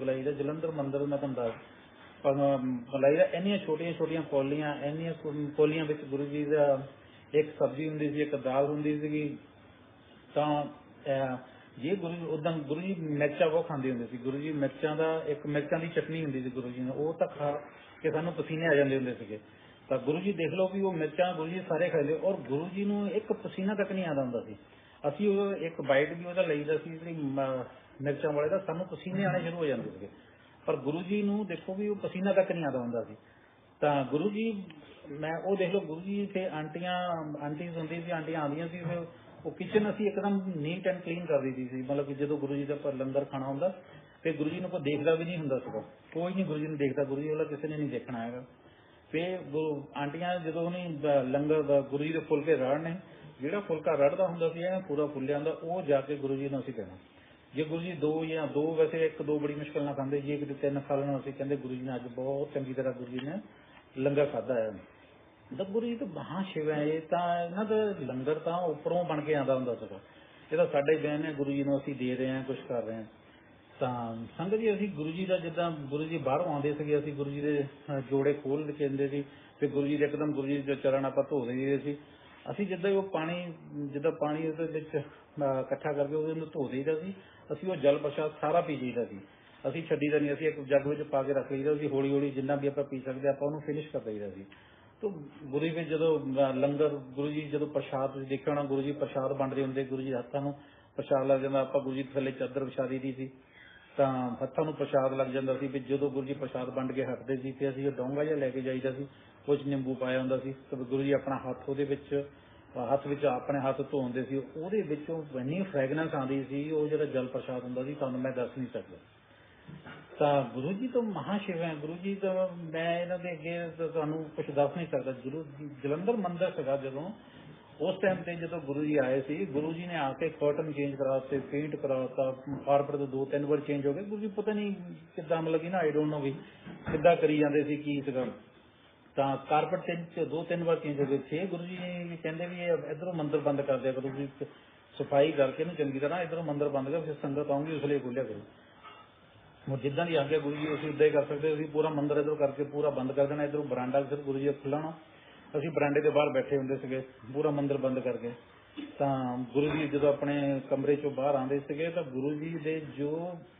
ਲਾਈਦਾ ਜਲੰਧਰ ਮੰਦਿਰ, ਮੈਂ ਤੁਹਾਨੂੰ ਦੱਸ ਲਾਈਦਾ, ਇੰਨੀਆਂ ਛੋਟੀਆਂ ਕੌਲੀਆਂ, ਇੰਨੀਆਂ ਕੌਲੀਆਂ ਵਿੱਚ ਗੁਰੂ ਜੀ ਦਾ ਇੱਕ ਸਬਜ਼ੀ ਹੁੰਦੀ ਸੀ, ਇੱਕ ਦਾਲ ਹੁੰਦੀ ਸੀਗੀ। ਤਾਂ ਜੇ ਉਦਾਂ ਗੁਰੂ ਜੀ ਮਿਰਚਾਂ ਬਹੁਤ ਖਾਂਦੇ ਹੁੰਦੇ ਸੀ। ਗੁਰੂ ਜੀ ਮਿਰਚਾਂ ਦੀ ਚਟਨੀ ਹੁੰਦੀ ਸੀ ਗੁਰੂ ਜੀ ਨੂੰ, ਉਹ ਤਾਂ ਖਾ ਕੇ ਸਾਨੂੰ ਪਸੀਨੇ ਆ ਜਾਂਦੇ ਹੁੰਦੇ ਸੀਗੇ। ਤਾਂ ਗੁਰੂ ਜੀ ਦੇਖ ਲਓ ਵੀ ਉਹ ਮਿਰਚਾਂ ਗੁਰੂ ਜੀ ਸਾਰੇ ਖਾਂਦੇ, ਔਰ ਗੁਰੂ ਜੀ ਨੂੰ ਇੱਕ ਪਸੀਨਾ ਤੱਕ ਨਹੀਂ ਆਉਂਦਾ ਹੁੰਦਾ ਸੀ। ਅਸੀਂ ਉਹ ਇੱਕ ਬਾਈਟ ਵੀ ਉਹਦਾ ਲਈਦਾ ਸੀ ਜਿਹੜੀ ਮਿਰਚਾਂ ਵਾਲੇ ਦਾ, ਸਾਨੂੰ ਪਸੀਨੇ ਆਣੇ ਸ਼ੁਰੂ ਹੋ ਜਾਂਦੇ ਸੀਗੇ। ਪਰ ਗੁਰੂ ਜੀ ਨੂੰ ਦੇਖੋ ਵੀ ਉਹ ਪਸੀਨਾ ਤੱਕ ਨਹੀਂ ਆਉਂਦਾ ਹੁੰਦਾ ਸੀ। ਤਾਂ ਗੁਰੂ ਜੀ ਮੈਂ ਉਹ ਦੇਖ ਲਓ, ਗੁਰੂ ਜੀ ਇੱਥੇ ਆਂਟੀਜ਼ ਹੁੰਦੀ ਸੀ, ਆਂਟੀਆਂ ਆਉਂਦੀਆਂ ਸੀ, ਉਹ ਕਿਚਨ ਅਸੀਂ ਇੱਕਦਮ ਨੀਟ ਐਂਡ ਕਲੀਨ ਕਰ ਦਿੱਤੀ ਸੀ। ਮਤਲਬ ਕਿ ਜਦੋਂ ਗੁਰੂ ਜੀ ਦਾ ਲੰਗਰ ਖਾਣਾ ਹੁੰਦਾ ਤੇ ਗੁਰੂ ਜੀ ਨੂੰ ਕੋਈ ਦੇਖਦਾ ਵੀ ਨਹੀਂ ਹੁੰਦਾ ਸੀਗਾ, ਕੋਈ ਨਹੀਂ ਗੁਰੂ ਜੀ ਨੂੰ ਦੇਖਦਾ, ਗੁਰੂ ਜੀ ਵਾਲਾ ਕਿਸੇ ਨੇ ਨਹੀਂ ਦੇਖਣਾ ਹੈਗਾ। ਫਿਰ ਆਂਟੀਆਂ ਜਦੋਂ ਉਹਨੇ ਲੰਗਰ ਗੁਰੂ ਜੀ ਦੇ ਫੁਲਕੇ ਰੜਨੇ, ਜਿਹੜਾ ਫੁਲਕਾ ਰੜਦਾ ਹੁੰਦਾ ਸੀ ਇਹ ਪੂਰਾ ਫੁੱਲਿਆ ਹੁੰਦਾ, ਉਹ ਜਾ ਕੇ ਗੁਰੂ ਜੀ ਨੂੰ ਅਸੀਂ ਦੇਣਾ। ਜੇ ਗੁਰੂ ਜੀ ਦੋ ਵੈਸੇ ਇੱਕ ਦੋ ਬੜੀ ਮੁਸ਼ਕਿਲ ਨਾਲ ਖਾਂਦੇ, ਜੇ ਕਿਤੇ 3 ਖਾ ਲੈਣਾ, ਅਸੀਂ ਕਹਿੰਦੇ ਗੁਰੂ ਜੀ ਨੇ ਅੱਜ ਬਹੁਤ ਚੰਗੀ ਤਰ੍ਹਾਂ ਗੁਰੂ ਜੀ ਨੇ ਲੰਗਰ ਖਾਧਾ ਹੈ। ਤਾਂ ਗੁਰੂ ਜੀ ਤਾਂ ਮਹਾਂ ਸ਼ਿਵ ਹੈ। ਇਹ ਤਾਂ ਇਹਨਾਂ ਦਾ ਲੰਗਰ ਤਾਂ ਉੱਪਰੋਂ ਬਣ ਕੇ ਆਉਂਦਾ ਹੁੰਦਾ ਸੀਗਾ। ਇਹ ਤਾਂ ਸਾਡੇ ਬੈਨ ਹੈ, ਗੁਰੂ ਜੀ ਨੂੰ ਅਸੀਂ ਦੇ ਰਹੇ ਹਾਂ, ਕੁਛ ਕਰ ਰਹੇ ਹਾਂ। ਤਾਂ ਸੰਗਤ ਜੀ ਅਸੀਂ ਗੁਰੂ ਜੀ ਦਾ ਜਿੱਦਾਂ ਗੁਰੂ ਜੀ ਬਾਹਰੋਂ ਆਉਂਦੇ ਸੀਗੇ, ਅਸੀਂ ਗੁਰੂ ਜੀ ਦੇ ਜੋੜੇ ਖੋਲ ਕੇ ਦਿੰਦੇ ਸੀ ਤੇ ਗੁਰੂ ਜੀ ਦੇ ਇੱਕਦਮ ਗੁਰੂ ਜੀ ਦੇ ਚਰਨ ਆਪਾਂ ਧੋ ਦਈਦੇ ਸੀ। ਅਸੀਂ ਜਿੱਦਾਂ ਉਹ ਪਾਣੀ ਉਹਦੇ ਵਿੱਚ ਇਕੱਠਾ ਕਰਕੇ ਉਹਦੇ ਨੂੰ ਧੋ ਦਈਦਾ ਸੀ। ਅਸੀਂ ਉਹ ਜਲ ਪ੍ਰਸ਼ਾਦ ਸਾਰਾ ਪੀ ਜੀਦਾ ਸੀ, ਅਸੀਂ ਛੱਡੀਦਾ ਨਹੀਂ। ਅਸੀਂ ਇੱਕ ਜੱਗ ਵਿੱਚ ਪਾ ਕੇ ਰੱਖ ਲਈਦਾ ਸੀ, ਹੌਲੀ ਹੌਲੀ ਜਿੰਨਾ ਵੀ ਆਪਾਂ ਪੀ ਸਕਦੇ ਆਪਾਂ ਉਹਨੂੰ ਫਿਨਿਸ਼ ਕਰ ਦਈਦਾ ਸੀ। ਤਾਂ ਗੁਰੂ ਜੀ ਵਿੱਚ ਜਦੋਂ ਲੰਗਰ, ਗੁਰੂ ਜੀ ਜਦੋਂ ਪ੍ਰਸ਼ਾਦ ਤੁਸੀਂ ਦੇਖਿਆ ਹੋਣਾ, ਗੁਰੂ ਜੀ ਪ੍ਰਸ਼ਾਦ ਵੰਡਦੇ ਹੁੰਦੇ, ਗੁਰੂ ਜੀ ਹੱਥਾਂ ਨੂੰ ਪ੍ਰਸ਼ਾਦ ਲੱਗ ਜਾਂਦਾ। ਆਪਾਂ ਗੁਰੂ ਜੀ ਥੱਲੇ ਚਾਦਰ ਵਿਛਾ ਦੀ ਸੀ ਤਾਂ ਹੱਥਾਂ ਨੂੰ ਪ੍ਰਸ਼ਾਦ ਲੱਗ ਜਾਂਦਾ ਸੀ। ਵੀ ਜਦੋਂ ਗੁਰੂ ਜੀ ਪ੍ਰਸ਼ਾਦ ਵੰਡ ਕੇ ਹਟਦੇ ਸੀ ਤੇ ਅਸੀਂ ਉਹ ਡੋਂਗਾ ਜਿਹਾ ਲੈ ਕੇ ਜਾਈਦਾ ਸੀ, ਕੁਝ ਨਿੰਬੂ ਪਾਇਆ ਹੁੰਦਾ ਸੀ। ਤੇ ਗੁਰੂ ਜੀ ਆਪਣਾ ਹੱਥ ਉਹਦੇ ਵਿੱਚ ਆਪਣੇ ਹੱਥ ਧੋਂਦੇ ਸੀ, ਉਹਦੇ ਵਿੱਚੋਂ ਇੰਨੀ ਫ੍ਰੈਗਨੈਂਸ ਆਉਂਦੀ ਸੀ। ਉਹ ਜਿਹੜਾ ਜਲ ਪ੍ਰਸ਼ਾਦ ਹੁੰਦਾ ਸੀ ਤੁਹਾਨੂੰ ਮੈਂ ਦੱਸ ਨਹੀਂ ਸਕਦਾ। ਤਾਂ ਗੁਰੂ ਜੀ ਤੋਂ ਮਹਾਸ਼ਿਵ ਹੈ, ਗੁਰੂ ਜੀ ਤੋਂ ਮੈਂ ਇਹਨਾਂ ਦੇ ਅੱਗੇ ਤੁਹਾਨੂੰ ਕੁਛ ਦੱਸ ਨਹੀਂ ਸਕਦਾ। ਗੁਰੂ ਜਲੰਧਰ ਮੰਦਿਰ ਸੀਗਾ ਜਦੋਂ, ਉਸ ਟਾਈਮ ਤੇ ਜਦੋਂ ਗੁਰੂ ਜੀ ਆਏ ਸੀ, ਗੁਰੂ ਜੀ ਨੇ ਆ ਕੇ ਕਰਟਨ ਚੇਂਜ ਕਰਾਤੇ, ਪੇਂਟ ਕਰਾਤਾ, ਕਾਰਪੇਟ ਤੋਂ 2-3 ਵਾਰ ਚੇਂਜ ਹੋ ਗਏ। ਗੁਰੂ ਜੀ ਪਤਾ ਨਹੀਂ ਕਿੱਦਾਂ, ਮਤਲਬ ਕਿ ਨਾ ਆਈ ਡੋਂਟ ਨੋ ਵੀ ਕਿੱਦਾਂ ਕਰੀ ਜਾਂਦੇ ਸੀ, ਕੀ ਸੀਗਾ। ਤਾਂ ਕਾਰਪੇਟ 2-3 ਵਾਰ ਚੇਂਜ ਹੋ ਗਏ। ਫਿਰ ਗੁਰੂ ਜੀ ਨੇ ਕਹਿੰਦੇ ਵੀ ਇਹ ਇੱਧਰੋਂ ਮੰਦਿਰ ਬੰਦ ਕਰ ਦਿਆ ਕਰੋ, ਵੀ ਸਫਾਈ ਕਰਕੇ ਇਹਨੂੰ ਚੰਗੀ ਤਰ੍ਹਾਂ ਇੱਧਰੋਂ ਮੰਦਿਰ ਬੰਦ ਕਰ, ਫਿਰ ਸੰਗਤ ਆਉਂਗੀ ਉਸ ਲਈ ਖੋਲਿਆ ਕਰੋ। ਹੁਣ ਜਿੱਦਾਂ ਦੀ ਆਗਿਆ ਗੁਰੂ ਜੀ ਅਸੀਂ ਉੱਦਾਂ ਹੀ ਕਰ ਸਕਦੇ। ਅਸੀਂ ਪੂਰਾ ਮੰਦਿਰ ਇੱਧਰੋਂ ਕਰਕੇ ਪੂਰਾ ਬੰਦ ਕਰ ਦੇਣਾ। ਇੱਧਰੋਂ ਬਰਾਂਡਾ ਸਿਰ ਗੁਰੂ ਜੀ ਖੁੱਲ੍ਹਣਾ, ਅਸੀਂ ਬਰਾਂਡੇ ਦੇ ਬਾਹਰ ਬੈਠੇ ਹੁੰਦੇ ਸੀਗੇ ਪੂਰਾ ਮੰਦਿਰ ਬੰਦ ਕਰਕੇ। ਤਾਂ ਗੁਰੂ ਜੀ ਜਦੋਂ ਆਪਣੇ ਕਮਰੇ ਚੋਂ ਬਾਹਰ ਆਉਂਦੇ ਸੀਗੇ ਤਾਂ ਗੁਰੂ ਜੀ ਦੇ ਜੋ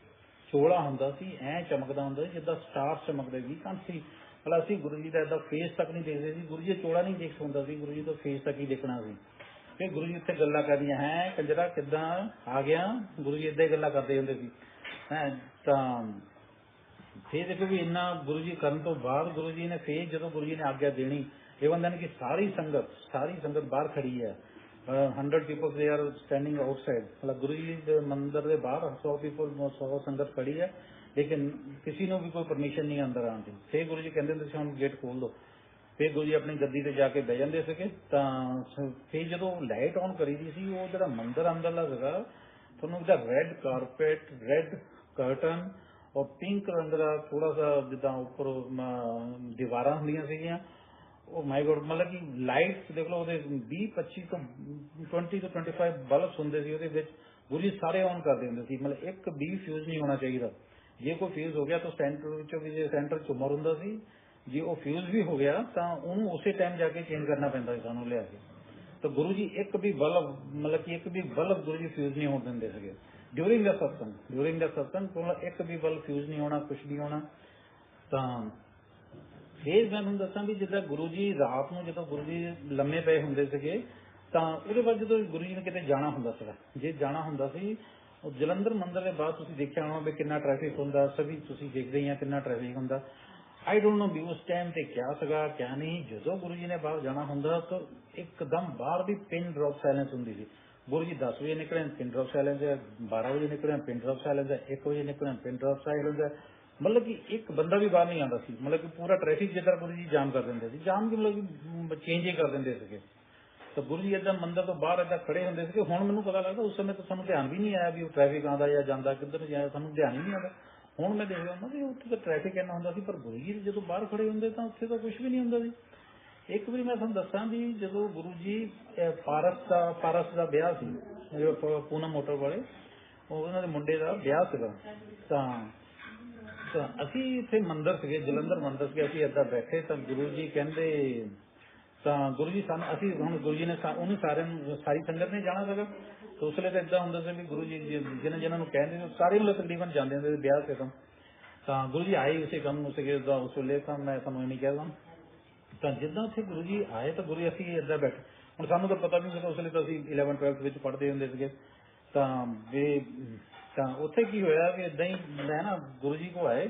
ਚੋਲਾ ਹੁੰਦਾ ਸੀ ਐਂ ਚਮਕਦਾ ਹੁੰਦਾ ਸੀ ਜਿੱਦਾਂ ਸਟਾਰ ਚਮਕਦੇ ਵੀ ਸੀ। ਮਤਲਬ ਅਸੀਂ ਗੁਰੂ ਜੀ ਦਾ ਏਦਾਂ ਫੇਸ ਤੱਕ ਨਹੀਂ ਦੇਖਦੇ ਸੀ, ਗੁਰੂ ਜੀ ਚੋਲਾ ਨਹੀਂ ਦੇਖ ਹੁੰਦਾ ਸੀ, ਗੁਰੂ ਜੀ ਦਾ ਫੇਸ ਤੱਕ ਹੀ ਦੇਖਣਾ ਸੀ। ਫਿਰ ਗੁਰੂ ਜੀ ਉੱਥੇ ਗੱਲਾਂ ਕਰਨੀਆਂ, ਹੈ ਕੰਜਰਾ ਕਿੱਦਾਂ ਆ ਗਿਆ, ਗੁਰੂ ਜੀ ਏਦਾਂ ਹੀ ਗੱਲਾਂ ਕਰਦੇ ਹੁੰਦੇ ਸੀ। ਤਾਂ ਫਿਰ ਦੇਖੋ ਵੀ ਇੰਨਾ ਗੁਰੂ ਜੀ ਕਰਨ ਤੋਂ ਬਾਅਦ ਗੁਰੂ ਜੀ ਨੇ ਫਿਰ ਜਦੋਂ ਗੁਰੂ ਜੀ ਨੇ ਆਗਿਆ ਦੇਣੀ, ਇਹ ਬੰਦਾ ਕਿ ਸਾਰੀ ਸੰਗਤ ਬਾਹਰ ਖੜੀ ਹੈ। 100 people they are standing outside, ਮਤਲਬ ਗੁਰੂ ਜੀ ਦੇ ਮੰਦਿਰ ਦੇ ਬਾਹਰ 100 ਸੰਗਤ ਖੜੀ ਹੈ, ਲੇਕਿਨ ਕਿਸੇ ਨੂੰ ਵੀ ਕੋਈ ਪਰਮਿਸ਼ਨ ਨਹੀਂ ਅੰਦਰ ਆਉਣ ਦੀ। ਫਿਰ ਗੁਰੂ ਜੀ ਕਹਿੰਦੇ ਹੁੰਦੇ ਸੀ ਹੁਣ ਗੇਟ ਖੋਲ ਦਿਓ। ਫਿਰ ਗੁਰੂ ਜੀ ਆਪਣੀ ਗੱਦੀ ਤੇ ਜਾ ਕੇ ਬਹਿ ਜਾਂਦੇ ਸੀਗੇ। ਤਾਂ ਫਿਰ ਜਦੋਂ ਲਾਈਟ ਆਨ ਕਰੀ ਦੀ ਸੀ, ਉਹ ਜਿਹੜਾ ਮੰਦਿਰ ਅੰਦਰਲਾ ਸੀਗਾ ਤੁਹਾਨੂੰ ਇਹਦਾ ਰੈੱਡ ਕਾਰਪੇਟ, ਰੈੱਡ ਕਰਟਨ ਔਰ ਪਿੰਕ ਰੰਗ ਦਾ ਥੋੜਾ ਸਾ ਜਿੱਦਾਂ ਉੱਪਰ ਦੀਵਾਰਾਂ ਹੁੰਦੀਆਂ ਸੀਗੀਆਂ। ਉਹ ਮਾਈ ਗੋਡ, ਮਤਲਬ ਕਿ ਲਾਈਟਸ ਦੇਖ ਲਓ, ਉਹਦੇ 20-25 ਤੋਂ 20 ਤੋਂ 25 ਬਲਬਸ ਹੁੰਦੇ ਸੀ ਉਹਦੇ ਵਿੱਚ। ਗੁਰੂ ਜੀ ਸਾਰੇ ਔਨ ਕਰਦੇ ਹੁੰਦੇ ਸੀ, ਮਤਲਬ ਇੱਕ ਵੀ ਫਿਊਜ਼ ਨਹੀਂ ਹੋਣਾ ਚਾਹੀਦਾ। ਜੇ ਕੋਈ ਫਿਊਜ਼ ਹੋ ਗਿਆ ਤਾਂ ਸੈਂਟਰ ਵਿੱਚੋਂ ਵੀ, ਜੇ ਸੈਂਟਰ ਝੁੰਮਰ ਹੁੰਦਾ ਸੀ, ਜੇ ਉਹ ਫਿਊਜ਼ ਵੀ ਹੋ ਗਿਆ ਤਾਂ ਉਹਨੂੰ ਉਸੇ ਟਾਈਮ ਜਾ ਕੇ ਚੇਂਜ ਕਰਨਾ ਪੈਂਦਾ ਸੀ ਸਾਨੂੰ ਲਿਆ ਕੇ। ਤਾਂ ਗੁਰੂ ਜੀ ਇੱਕ ਵੀ ਬਲਬ, ਮਤਲਬ ਕਿ ਇੱਕ ਵੀ ਬਲਬ ਗੁਰੂ ਜੀ ਫਿਊਜ਼ ਨਹੀਂ ਹੋਣ ਦਿੰਦੇ ਸੀਗੇ ਡਿਊਰਿੰਗ ਦਾ ਸਤਸੰਗ ਕੋਲ। ਇੱਕ ਵੀ ਬਲਬ ਫਿਊਜ਼ ਨਹੀਂ ਹੋਣਾ, ਕੁਛ ਨਹੀਂ ਹੋਣਾ। ਤਾਂ ਫਿਰ ਮੈਂ ਤੁਹਾਨੂੰ ਦੱਸਾਂ ਵੀ ਜਿੱਦਾਂ ਗੁਰੂ ਜੀ ਰਾਤ ਨੂੰ ਜਦੋਂ ਗੁਰੂ ਜੀ ਲੰਮੇ ਪਏ ਹੁੰਦੇ ਸੀਗੇ ਤਾਂ ਉਹਦੇ ਬਾਅਦ ਜਦੋਂ ਗੁਰੂ ਜੀ ਨੇ ਕਿਤੇ ਜਾਣਾ ਹੁੰਦਾ ਸੀਗਾ, ਜੇ ਜਾਣਾ ਹੁੰਦਾ ਸੀ, ਉਹ ਜਲੰਧਰ ਮੰਦਿਰ ਦੇ ਬਾਅਦ ਤੁਸੀਂ ਦੇਖਿਆ ਹੋਣਾ ਵੀ ਕਿੰਨਾ ਟ੍ਰੈਫਿਕ ਹੁੰਦਾ, ਸਭੀ ਤੁਸੀਂ ਦੇਖਦੇ ਹੀ ਆ ਕਿੰਨਾ ਟ੍ਰੈਫਿਕ ਹੁੰਦਾ। ਆਈ ਡੋਂਟ ਨੋ ਵੀ ਉਸ ਟਾਈਮ ਤੇ ਕਿਆ ਸੀਗਾ ਕਿਆ ਨਹੀਂ। ਜਦੋਂ ਗੁਰੂ ਜੀ ਨੇ ਬਾਹਰ ਜਾਣਾ ਹੁੰਦਾ ਤਾਂ ਇੱਕਦਮ ਬਾਹਰ ਵੀ ਪਿਨ ਡ੍ਰੌਪ ਸਾਇਲੈਂਸ ਹੁੰਦੀ ਸੀ। ਗੁਰੂ ਜੀ 10 ਵਜੇ ਨਿਕਲੇ ਪਿਨ ਡ੍ਰੌਪ ਸਾਇਲੈਂਸ ਹੈ, 12 ਵਜੇ ਨਿਕਲੇ ਪਿਨ ਡ੍ਰੌਪ ਸਾਇਲੈਂਸ ਹੈ, 1 ਵਜੇ ਨਿਕਲੇ ਪਿਨ ਡ੍ਰੌਪ ਸਾਇਲੈਂਸ ਹੈ। ਮਤਲਬ ਕਿ ਇੱਕ ਬੰਦਾ ਵੀ ਬਾਹਰ ਨਹੀਂ ਆਉਂਦਾ ਸੀ, ਮਤਲਬ ਕਿ ਪੂਰਾ ਟ੍ਰੈਫਿਕ ਜਿੱਦਾਂ ਗੁਰੂ ਜੀ ਜਾਮ ਕਰ ਦਿੰਦੇ ਸੀ। ਜਾਮ ਕੀ ਮਤਲਬ ਕਿ ਚੇਂਜ ਹੀ ਕਰ ਦਿੰਦੇ ਸੀਗੇ। ਤਾਂ ਗੁਰੂ ਜੀ ਏਦਾਂ ਮੰਦਿਰ ਤੋਂ ਬਾਹਰ ਏਦਾਂ ਖੜੇ ਹੁੰਦੇ ਸੀਗੇ। ਹੁਣ ਮੈਨੂੰ ਪਤਾ ਲੱਗਦਾ ਉਸ ਸਮੇਂ ਤਾਂ ਸਾਨੂੰ ਧਿਆਨ ਵੀ ਨਹੀਂ ਆਇਆ ਵੀ ਉਹ ਟ੍ਰੈਫਿਕ ਆਉਂਦਾ ਜਾਂ ਜਾਂਦਾ, ਕਿੱਧਰ ਜਾਇਆ ਸਾਨੂੰ ਧਿਆਨ ਹੀ ਨਹੀਂ ਆਉਂਦਾ। ਹੁਣ ਮੈਂ ਦੇਖਦਾ ਹੁੰਦਾ ਵੀ ਉੱਥੇ ਤਾਂ ਟ੍ਰੈਫਿਕ ਇੰਨਾ ਹੁੰਦਾ ਸੀ, ਪਰ ਗੁਰੂ ਜੀ ਜਦੋਂ ਬਾਹਰ ਖੜੇ ਹੁੰਦੇ ਤਾਂ ਉੱਥੇ ਤਾਂ ਕੁਛ ਵੀ ਨਹੀਂ ਹੁੰਦਾ ਸੀ। ਇੱਕ ਵਾਰੀ ਮੈਂ ਤੁਹਾਨੂੰ ਦੱਸਾਂ ਵੀ ਜਦੋਂ ਗੁਰੂ ਜੀ ਪਾਰਸ ਦਾ ਵਿਆਹ ਸੀ, ਪੂਨਮ ਮੋਟਰ ਵਾਲੇ, ਉਹਨਾਂ ਦੇ ਮੁੰਡੇ ਦਾ ਵਿਆਹ ਸੀਗਾ। ਤਾਂ ਅਸੀਂ ਇੱਥੇ ਮੰਦਿਰ ਸੀਗੇ, ਜਲੰਧਰ ਮੰਦਿਰ ਸੀਗੇ, ਅਸੀਂ ਏਦਾਂ ਬੈਠੇ ਤਾਂ ਗੁਰੂ ਜੀ ਕਹਿੰਦੇ, ਤਾਂ ਗੁਰੂ ਜੀ ਸਾਨੂੰ, ਅਸੀਂ ਹੁਣ ਗੁਰੂ ਜੀ ਨੇ ਉਹਨੂੰ ਸਾਰੀ ਸੰਗਤ ਨੇ ਜਾਣਾ ਸੀਗਾ। ਤਾਂ ਉਸ ਵੇਲੇ ਤਾਂ ਏਦਾਂ ਹੁੰਦਾ ਸੀ ਵੀ ਗੁਰੂ ਜੀ ਜਿਹਨਾਂ ਨੂੰ ਕਹਿੰਦੇ ਸਾਰੇ ਮਤਲਬ ਤਕਰੀਬਨ ਜਾਂਦੇ ਹੁੰਦੇ ਸੀ ਵਿਆਹ ਤੇ। ਤਾਂ ਗੁਰੂ ਜੀ ਆਏ ਉਸੇ ਕੰਮ ਨੂੰ ਸੀਗੇ ਉਸ ਵੇਲੇ। ਤਾਂ ਮੈਂ ਤੁਹਾਨੂੰ ਇਹ ਨਹੀਂ ਕਹਿ ਸਕਦਾ। ਤਾਂ ਜਿੱਦਾਂ ਉੱਥੇ ਗੁਰੂ ਜੀ ਆਏ ਤਾਂ ਗੁਰੂ ਅਸੀਂ ਏਦਾਂ ਬੈਠੇ, ਹੁਣ ਸਾਨੂੰ ਤਾਂ ਪਤਾ ਨਹੀਂ ਸੀਗਾ ਉਸ ਵੇਲੇ, ਤਾਂ ਅਸੀਂ 11th-12th ਵਿੱਚ ਪੜ੍ਹਦੇ ਹੁੰਦੇ ਸੀਗੇ। ਤਾਂ ਉੱਥੇ ਕੀ ਹੋਇਆ ਵੀ ਏਦਾਂ ਹੀ ਮੈਂ ਨਾ ਗੁਰੂ ਜੀ ਕੋਲ ਆਏ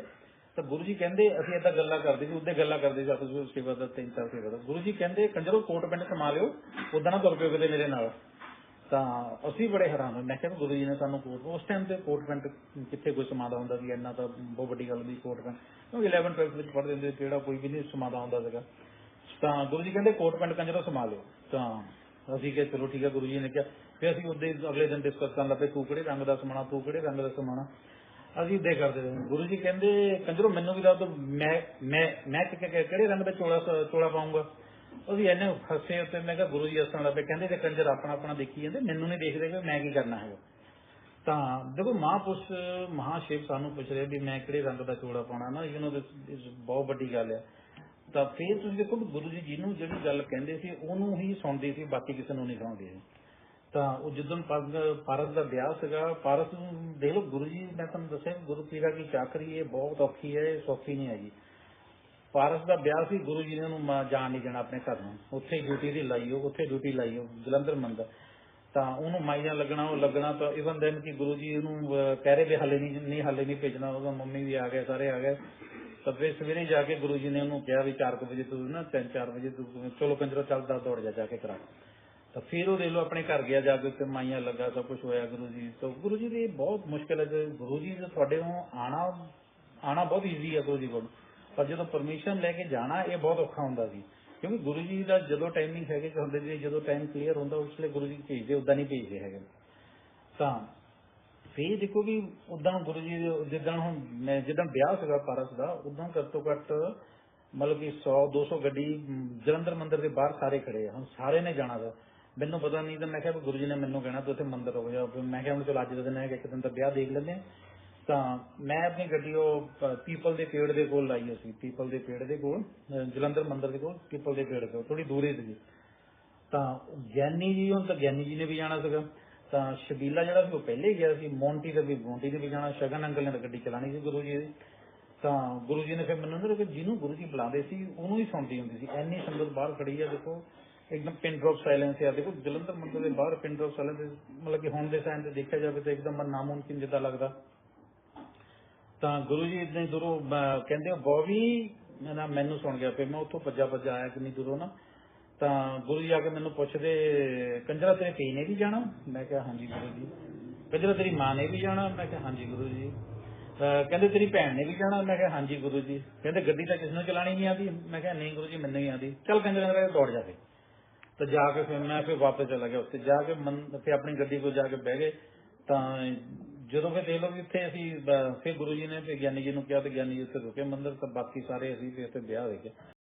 ਤਾਂ ਗੁਰੂ ਜੀ ਕਹਿੰਦੇ, ਅਸੀਂ ਏਦਾਂ ਗੱਲਾਂ ਕਰਦੇ ਸੀ, ਉੱਦਾਂ ਗੱਲਾਂ ਕਰਦੇ ਸੀ ਆਪਸ ਵਿੱਚ, ਸੇਵਾ ਦਾ 3-4 ਸੇਵਾ ਦਾ। ਗੁਰੂ ਜੀ ਕਹਿੰਦੇ ਕੰਜਰੋ ਕੋਟ ਪੈਂਟ ਸਮਾ ਲਿਓ, ਉੱਦਾਂ ਨਾ ਤੁਰ ਪਿਓ ਕਿਤੇ ਮੇਰੇ ਨਾਲ। ਤਾਂ ਅਸੀਂ ਬੜੇ ਹੈਰਾਨ ਹੋਏ। ਮੈਂ ਕਿਹਾ ਗੁਰੂ ਜੀ ਨੇ ਸਾਨੂੰ ਉਸ ਟਾਈਮ ਤੇ ਕੋਟ ਪੈਂਟ ਕਿੱਥੇ ਕੋਈ ਸਮਾਦਾ ਹੁੰਦਾ ਸੀ, ਇੰਨਾ ਤਾਂ ਬਹੁਤ ਵੱਡੀ ਗੱਲ ਦੀ ਕੋਟ ਪੈਂਟ, ਕਿਉਂਕਿ 11th-12th ਵਿੱਚ ਪੜ੍ਹਦੇ ਹੁੰਦੇ, ਕਿਹੜਾ ਕੋਈ ਵੀ ਨਹੀਂ ਸਮਾਦਾ ਹੁੰਦਾ ਸੀਗਾ। ਤਾਂ ਗੁਰੂ ਜੀ ਕਹਿੰਦੇ ਕੋਟ ਪੈਂਟ ਕੰਜਰੋ ਸਮਾ ਲਿਓ। ਤਾਂ ਅਸੀਂ ਕਿਹਾ ਚਲੋ ਠੀਕ ਹੈ, ਗੁਰੂ ਜੀ ਨੇ ਕਿਹਾ। ਫਿਰ ਅਸੀਂ ਉਹਦੇ ਅਗਲੇ ਦਿਨ ਡਿਸਕਸ ਕਰਨ ਲੱਗੇ, ਤੂੰ ਕਿਹੜੇ ਰੰਗ ਦਾ ਸਮਾਣਾ, ਤੂੰ ਕਿਹੜੇ ਰੰਗ ਦਾ ਸਮਾਣਾ। ਅਸੀਂ ਇੱਦਾਂ ਕਰਦੇ ਰਹੇ। ਗੁਰੂ ਜੀ ਕਹਿੰਦੇ ਕੰਜਰੋ ਮੈਨੂੰ ਵੀ ਦੱਸ ਦਿਓ, ਮੈਂ ਕਿਹੜੇ ਰੰਗ ਦਾ ਚੋਲਾ ਪਾਊਂਗਾ। ਅਸੀਂ ਇੰਨੇ ਫਸੇ ਉੱਤੇ। ਮੈਂ ਕਿਹਾ ਗੁਰੂ ਜੀ ਹੱਸਣ ਲੱਗ ਪਏ, ਕਹਿੰਦੇ ਤੇ ਕੰਜਰ ਆਪਣਾ ਆਪਣਾ ਦੇਖੀ ਜਾਂਦੇ, ਮੈਨੂੰ ਨਹੀਂ ਦੇਖਦੇ ਕਿ ਮੈਂ ਕੀ ਕਰਨਾ ਹੈਗਾ। ਤਾਂ ਦੇਖੋ ਮਹਾਂਪੁਰਸ਼ ਮਹਾਂਸ਼ਿਵ ਸਾਨੂੰ ਪੁੱਛ ਰਹੇ ਵੀ ਮੈਂ ਕਿਹੜੇ ਰੰਗ ਦਾ ਚੋਲਾ ਪਾਉਣਾ ਨਾ, ਬਹੁਤ ਵੱਡੀ ਗੱਲ ਆ। ਤਾਂ ਫਿਰ ਤੁਸੀਂ ਦੇਖੋ ਗੁਰੂ ਜੀ ਜਿਹਨੂੰ ਜਿਹੜੀ ਗੱਲ ਕਹਿੰਦੇ ਸੀ ਉਹਨੂੰ ਹੀ ਸੁਣਦੇ ਸੀ, ਬਾਕੀ ਕਿਸੇ ਨੂੰ ਨਹੀਂ ਸੁਣਦੇ ਸੀ। ਤਾਂ ਉਹ ਜਦੋਂ ਪਾਰਸ ਦਾ ਵਿਆਹ ਸੀਗਾ, ਪਾਰਸ ਨੂੰ ਦੇਖ ਲਓ ਗੁਰੂ ਜੀ, ਮੈਂ ਤੁਹਾਨੂੰ ਦੱਸਿਆ ਗੁਰੂ ਪੀਰਾਂ ਦੀ ਚਾਕਰੀ ਇਹ ਬਹੁਤ ਔਖੀ ਹੈ, ਇਹ ਸੌਖੀ ਨਹੀਂ ਹੈਗੀ। ਪਾਰਸ ਦਾ ਵਿਆਹ ਸੀ, ਗੁਰੂ ਜੀ ਨੇ ਉਹਨੂੰ ਜਾਣ ਨਹੀਂ ਦੇਣਾ ਆਪਣੇ ਘਰ ਨੂੰ, ਉੱਥੇ ਡਿਊਟੀ ਦੀ ਲਾਈਓ, ਉੱਥੇ ਡਿਊਟੀ ਲਾਈਓ ਜਲੰਧਰ ਮੰਦਰ। ਤਾਂ ਉਹਨੂੰ ਮਾਈਆਂ ਲੱਗਣਾ, ਉਹ ਲੱਗਣਾ। ਤਾਂ ਇਵਨ ਦੈਨ ਕਿ ਗੁਰੂ ਜੀ ਉਹਨੂੰ ਕਹਿ ਰਹੇ ਵੀ ਹਾਲੇ ਨਹੀਂ ਭੇਜਣਾ, ਉਹਦਾ ਮੰਮੀ ਵੀ ਆ ਗਏ, ਸਾਰੇ ਆ ਗਏ। ਤਾਂ ਫਿਰ ਸਵੇਰੇ ਜਾ ਕੇ ਗੁਰੂ ਜੀ ਨੇ ਉਹਨੂੰ ਕਿਹਾ ਵੀ 4 ਵਜੇ ਤੂੰ ਨਾ 3-4 ਵਜੇ ਤੂੰ ਚਲੋ ਕੰਜਰੋ ਚੱਲਦਾ ਦੌੜ ਜਾ ਕੇ ਕਰਾ। ਤਾਂ ਫਿਰ ਉਹ ਦੇਖ ਲਓ ਆਪਣੇ ਘਰ ਗਿਆ, ਜਾ ਕੇ ਉੱਤੇ ਮਾਈਆਂ ਲੱਗਾ, ਸਭ ਕੁਛ ਹੋਇਆ ਗੁਰੂ ਜੀ। ਤਾਂ ਗੁਰੂ ਜੀ ਦੀ ਬਹੁਤ ਮੁਸ਼ਕਿਲ ਹੈ। ਗੁਰੂ ਜੀ ਤੁਹਾਡੇ ਕੋਲ ਆਣਾ ਬਹੁਤ ਈਜ਼ੀ ਹੈ ਗੁਰੂ ਜੀ ਕੋਲ, ਪਰ ਜਦੋਂ ਪਰਮਿਸ਼ਨ ਲੈ ਕੇ ਜਾਣਾ ਇਹ ਬਹੁਤ ਔਖਾ ਹੁੰਦਾ ਸੀ। ਕਿਉਂਕਿ ਗੁਰੂ ਜੀ ਦਾ ਜਦੋਂ ਟਾਈਮਿੰਗ ਹੈਗੇ ਹੁੰਦੇ ਸੀ, ਜਦੋਂ ਟਾਈਮ ਕਲੀਅਰ ਹੁੰਦਾ ਉਸ ਵੇਲੇ ਗੁਰੂ ਜੀ ਭੇਜਦੇ, ਉੱਦਾਂ ਨਹੀਂ ਭੇਜਦੇ ਹੈਗੇ। ਤਾਂ ਫਿਰ ਦੇਖੋ ਕਿ ਉੱਦਾਂ ਗੁਰੂ ਜੀ ਜਿੱਦਾਂ ਵਿਆਹ ਸੀਗਾ ਪਾਰਸ ਦਾ, ਉੱਦਾਂ ਘੱਟੋ ਘੱਟ ਮਤਲਬ ਕਿ 100-200 ਗੱਡੀ ਜਲੰਧਰ ਮੰਦਿਰ ਦੇ ਬਾਹਰ ਸਾਰੇ ਖੜੇ ਆ। ਹੁਣ ਸਾਰੇ ਨੇ ਜਾਣਾ ਵਾ, ਮੈਨੂੰ ਪਤਾ ਨਹੀਂ। ਤਾਂ ਮੈਂ ਕਿਹਾ ਗੁਰੂ ਜੀ ਨੇ ਮੈਨੂੰ ਕਹਿਣਾ ਤੂੰ ਉੱਥੇ ਮੰਦਿਰ ਹੋ ਜਾ। ਮੈਂ ਕਿਹਾ ਹੁਣ ਚਲੋ ਅੱਜ ਦਾ ਦਿਨ ਹੈਗਾ, ਇੱਕ ਦਿਨ ਤਾਂ ਵਿਆਹ ਦੇਖ ਲੈਂਦੇ ਹਾਂ। ਤਾਂ ਮੈਂ ਆਪਣੀ ਗੱਡੀ ਉਹ ਪੀਪਲ ਦੇ ਪੇੜ ਦੇ ਕੋਲ ਲਾਈ ਹੋਈ ਸੀ, ਪੀਪਲ ਦੇ ਪੇੜ ਦੇ ਕੋਲ, ਜਲੰਧਰ ਮੰਦਿਰ ਦੇ ਕੋਲ ਪੀਪਲ ਦੇ ਪੇੜ ਕੋਲ, ਥੋੜੀ ਦੂਰ ਹੀ ਸੀਗੀ। ਤਾਂ ਗਿਆਨੀ ਜੀ, ਹੁਣ ਤਾਂ ਗਿਆਨੀ ਜੀ ਨੇ ਵੀ ਜਾਣਾ ਸੀਗਾ। ਤਾਂ ਸ਼ਬੀਲਾ ਜਿਹੜਾ ਸੀ ਉਹ ਪਹਿਲੇ ਗਿਆ ਸੀ, ਮੋਂਟੀ ਨੇ ਵੀ ਜਾਣਾ, ਸ਼ਗਨ ਅੰਕਲ ਨੇ ਤਾਂ ਗੱਡੀ ਚਲਾਣੀ ਸੀ ਗੁਰੂ ਜੀ ਦੀ। ਤਾਂ ਗੁਰੂ ਜੀ ਨੇ ਫਿਰ ਮੈਨੂੰ ਨਾ ਜਿਹਨੂੰ ਗੁਰੂ ਜੀ ਬੁਲਾਉਂਦੇ ਸੀ ਉਹਨੂੰ ਹੀ ਸੁਣਦੀ ਹੁੰਦੀ ਸੀ। ਇੰਨੀ ਸੰਗਤ ਬਾਹਰ ਖੜੀ ਆ, ਦੇਖੋ ਇੱਕਦਮ ਪਿਨ ਡ੍ਰੌਪ ਸਾਇਲੈਂਸ ਆ। ਦੇਖੋ ਜਲੰਧਰ ਮੰਦਿਰ ਦੇ ਬਾਹਰ ਪਿਨ ਡ੍ਰੌਪ ਸਾਇਲੈਂਸ, ਮਤਲਬ ਕਿ ਹੁਣ ਦੇ ਟਾਈਮ ਤੇ ਦੇਖਿਆ ਜਾਵੇ ਤਾਂ ਇੱਕਦਮ ਨਾਮੁਮਕਿਨ ਜਿੱਦਾਂ ਲੱਗਦਾ। ਤਾਂ ਗੁਰੂ ਜੀ ਇਦਾਂ ਦੂਰੋਂ ਕਹਿੰਦੇ ਬੋਵੀ ਮੈਨੂੰ ਸੁਣ ਗਿਆ। ਫਿਰ ਮੈਂ ਉੱਥੋਂ ਭੱਜਾ ਆਇਆ ਕਿੰਨੀ ਦੂਰੋਂ ਨਾ। ਤਾਂ ਗੁਰੂ ਜੀ ਆ ਕੇ ਮੈਨੂੰ ਪੁੱਛਦੇ, ਕੰਜਰਾ ਤੇਰੇ ਪੀ ਨੇ ਵੀ ਜਾਣਾ? ਮੈਂ ਕਿਹਾ ਹਾਂਜੀ ਗੁਰੂ ਜੀ। ਕੰਜਰਾ ਤੇਰੀ ਮਾਂ ਨੇ ਵੀ ਜਾਣਾ? ਮੈਂ ਕਿਹਾ ਹਾਂਜੀ ਗੁਰੂ ਜੀ। ਕਹਿੰਦੇ ਤੇਰੀ ਭੈਣ ਨੇ ਵੀ ਜਾਣਾ? ਮੈਂ ਕਿਹਾ ਹਾਂਜੀ ਗੁਰੂ ਜੀ। ਕਹਿੰਦੇ ਗੱਡੀ ਤਾਂ ਕਿਸ ਨੂੰ ਚਲਾਣੀ ਨਹੀਂ ਆਉਂਦੀ? ਮੈਂ ਕਿਹਾ ਨਹੀਂ ਗੁਰੂ ਜੀ ਮੈਨੂੰ ਹੀ ਆਉਂਦੀ। ਚੱਲ ਕੰਜਰਾ ਦੌੜ ਜਾ ਕੇ। ਤਾਂ ਜਾ ਕੇ ਫਿਰ ਮੈਂ ਵਾਪਸ ਚਲਾ ਗਿਆ। ਉੱਥੇ ਜਾ ਕੇ ਫਿਰ ਆਪਣੀ ਗੱਡੀ ਕੋਲ ਜਾ ਕੇ ਬਹਿ ਗਏ। ਤਾਂ ਜਦੋਂ ਫਿਰ ਦੇਖ ਲਓ ਵੀ ਇੱਥੇ ਅਸੀਂ ਫਿਰ ਗੁਰੂ ਜੀ ਨੇ ਤੇ ਗਿਆਨੀ ਜੀ ਨੂੰ ਕਿਹਾ, ਤੇ ਗਿਆਨੀ ਜੀ ਉੱਥੇ ਰੁਕੇ ਮੰਦਿਰ। ਤਾਂ ਬਾਕੀ ਸਾਰੇ ਅਸੀਂ ਫਿਰ ਇੱਥੇ ਵਿਆਹ ਹੋ ਗਏ।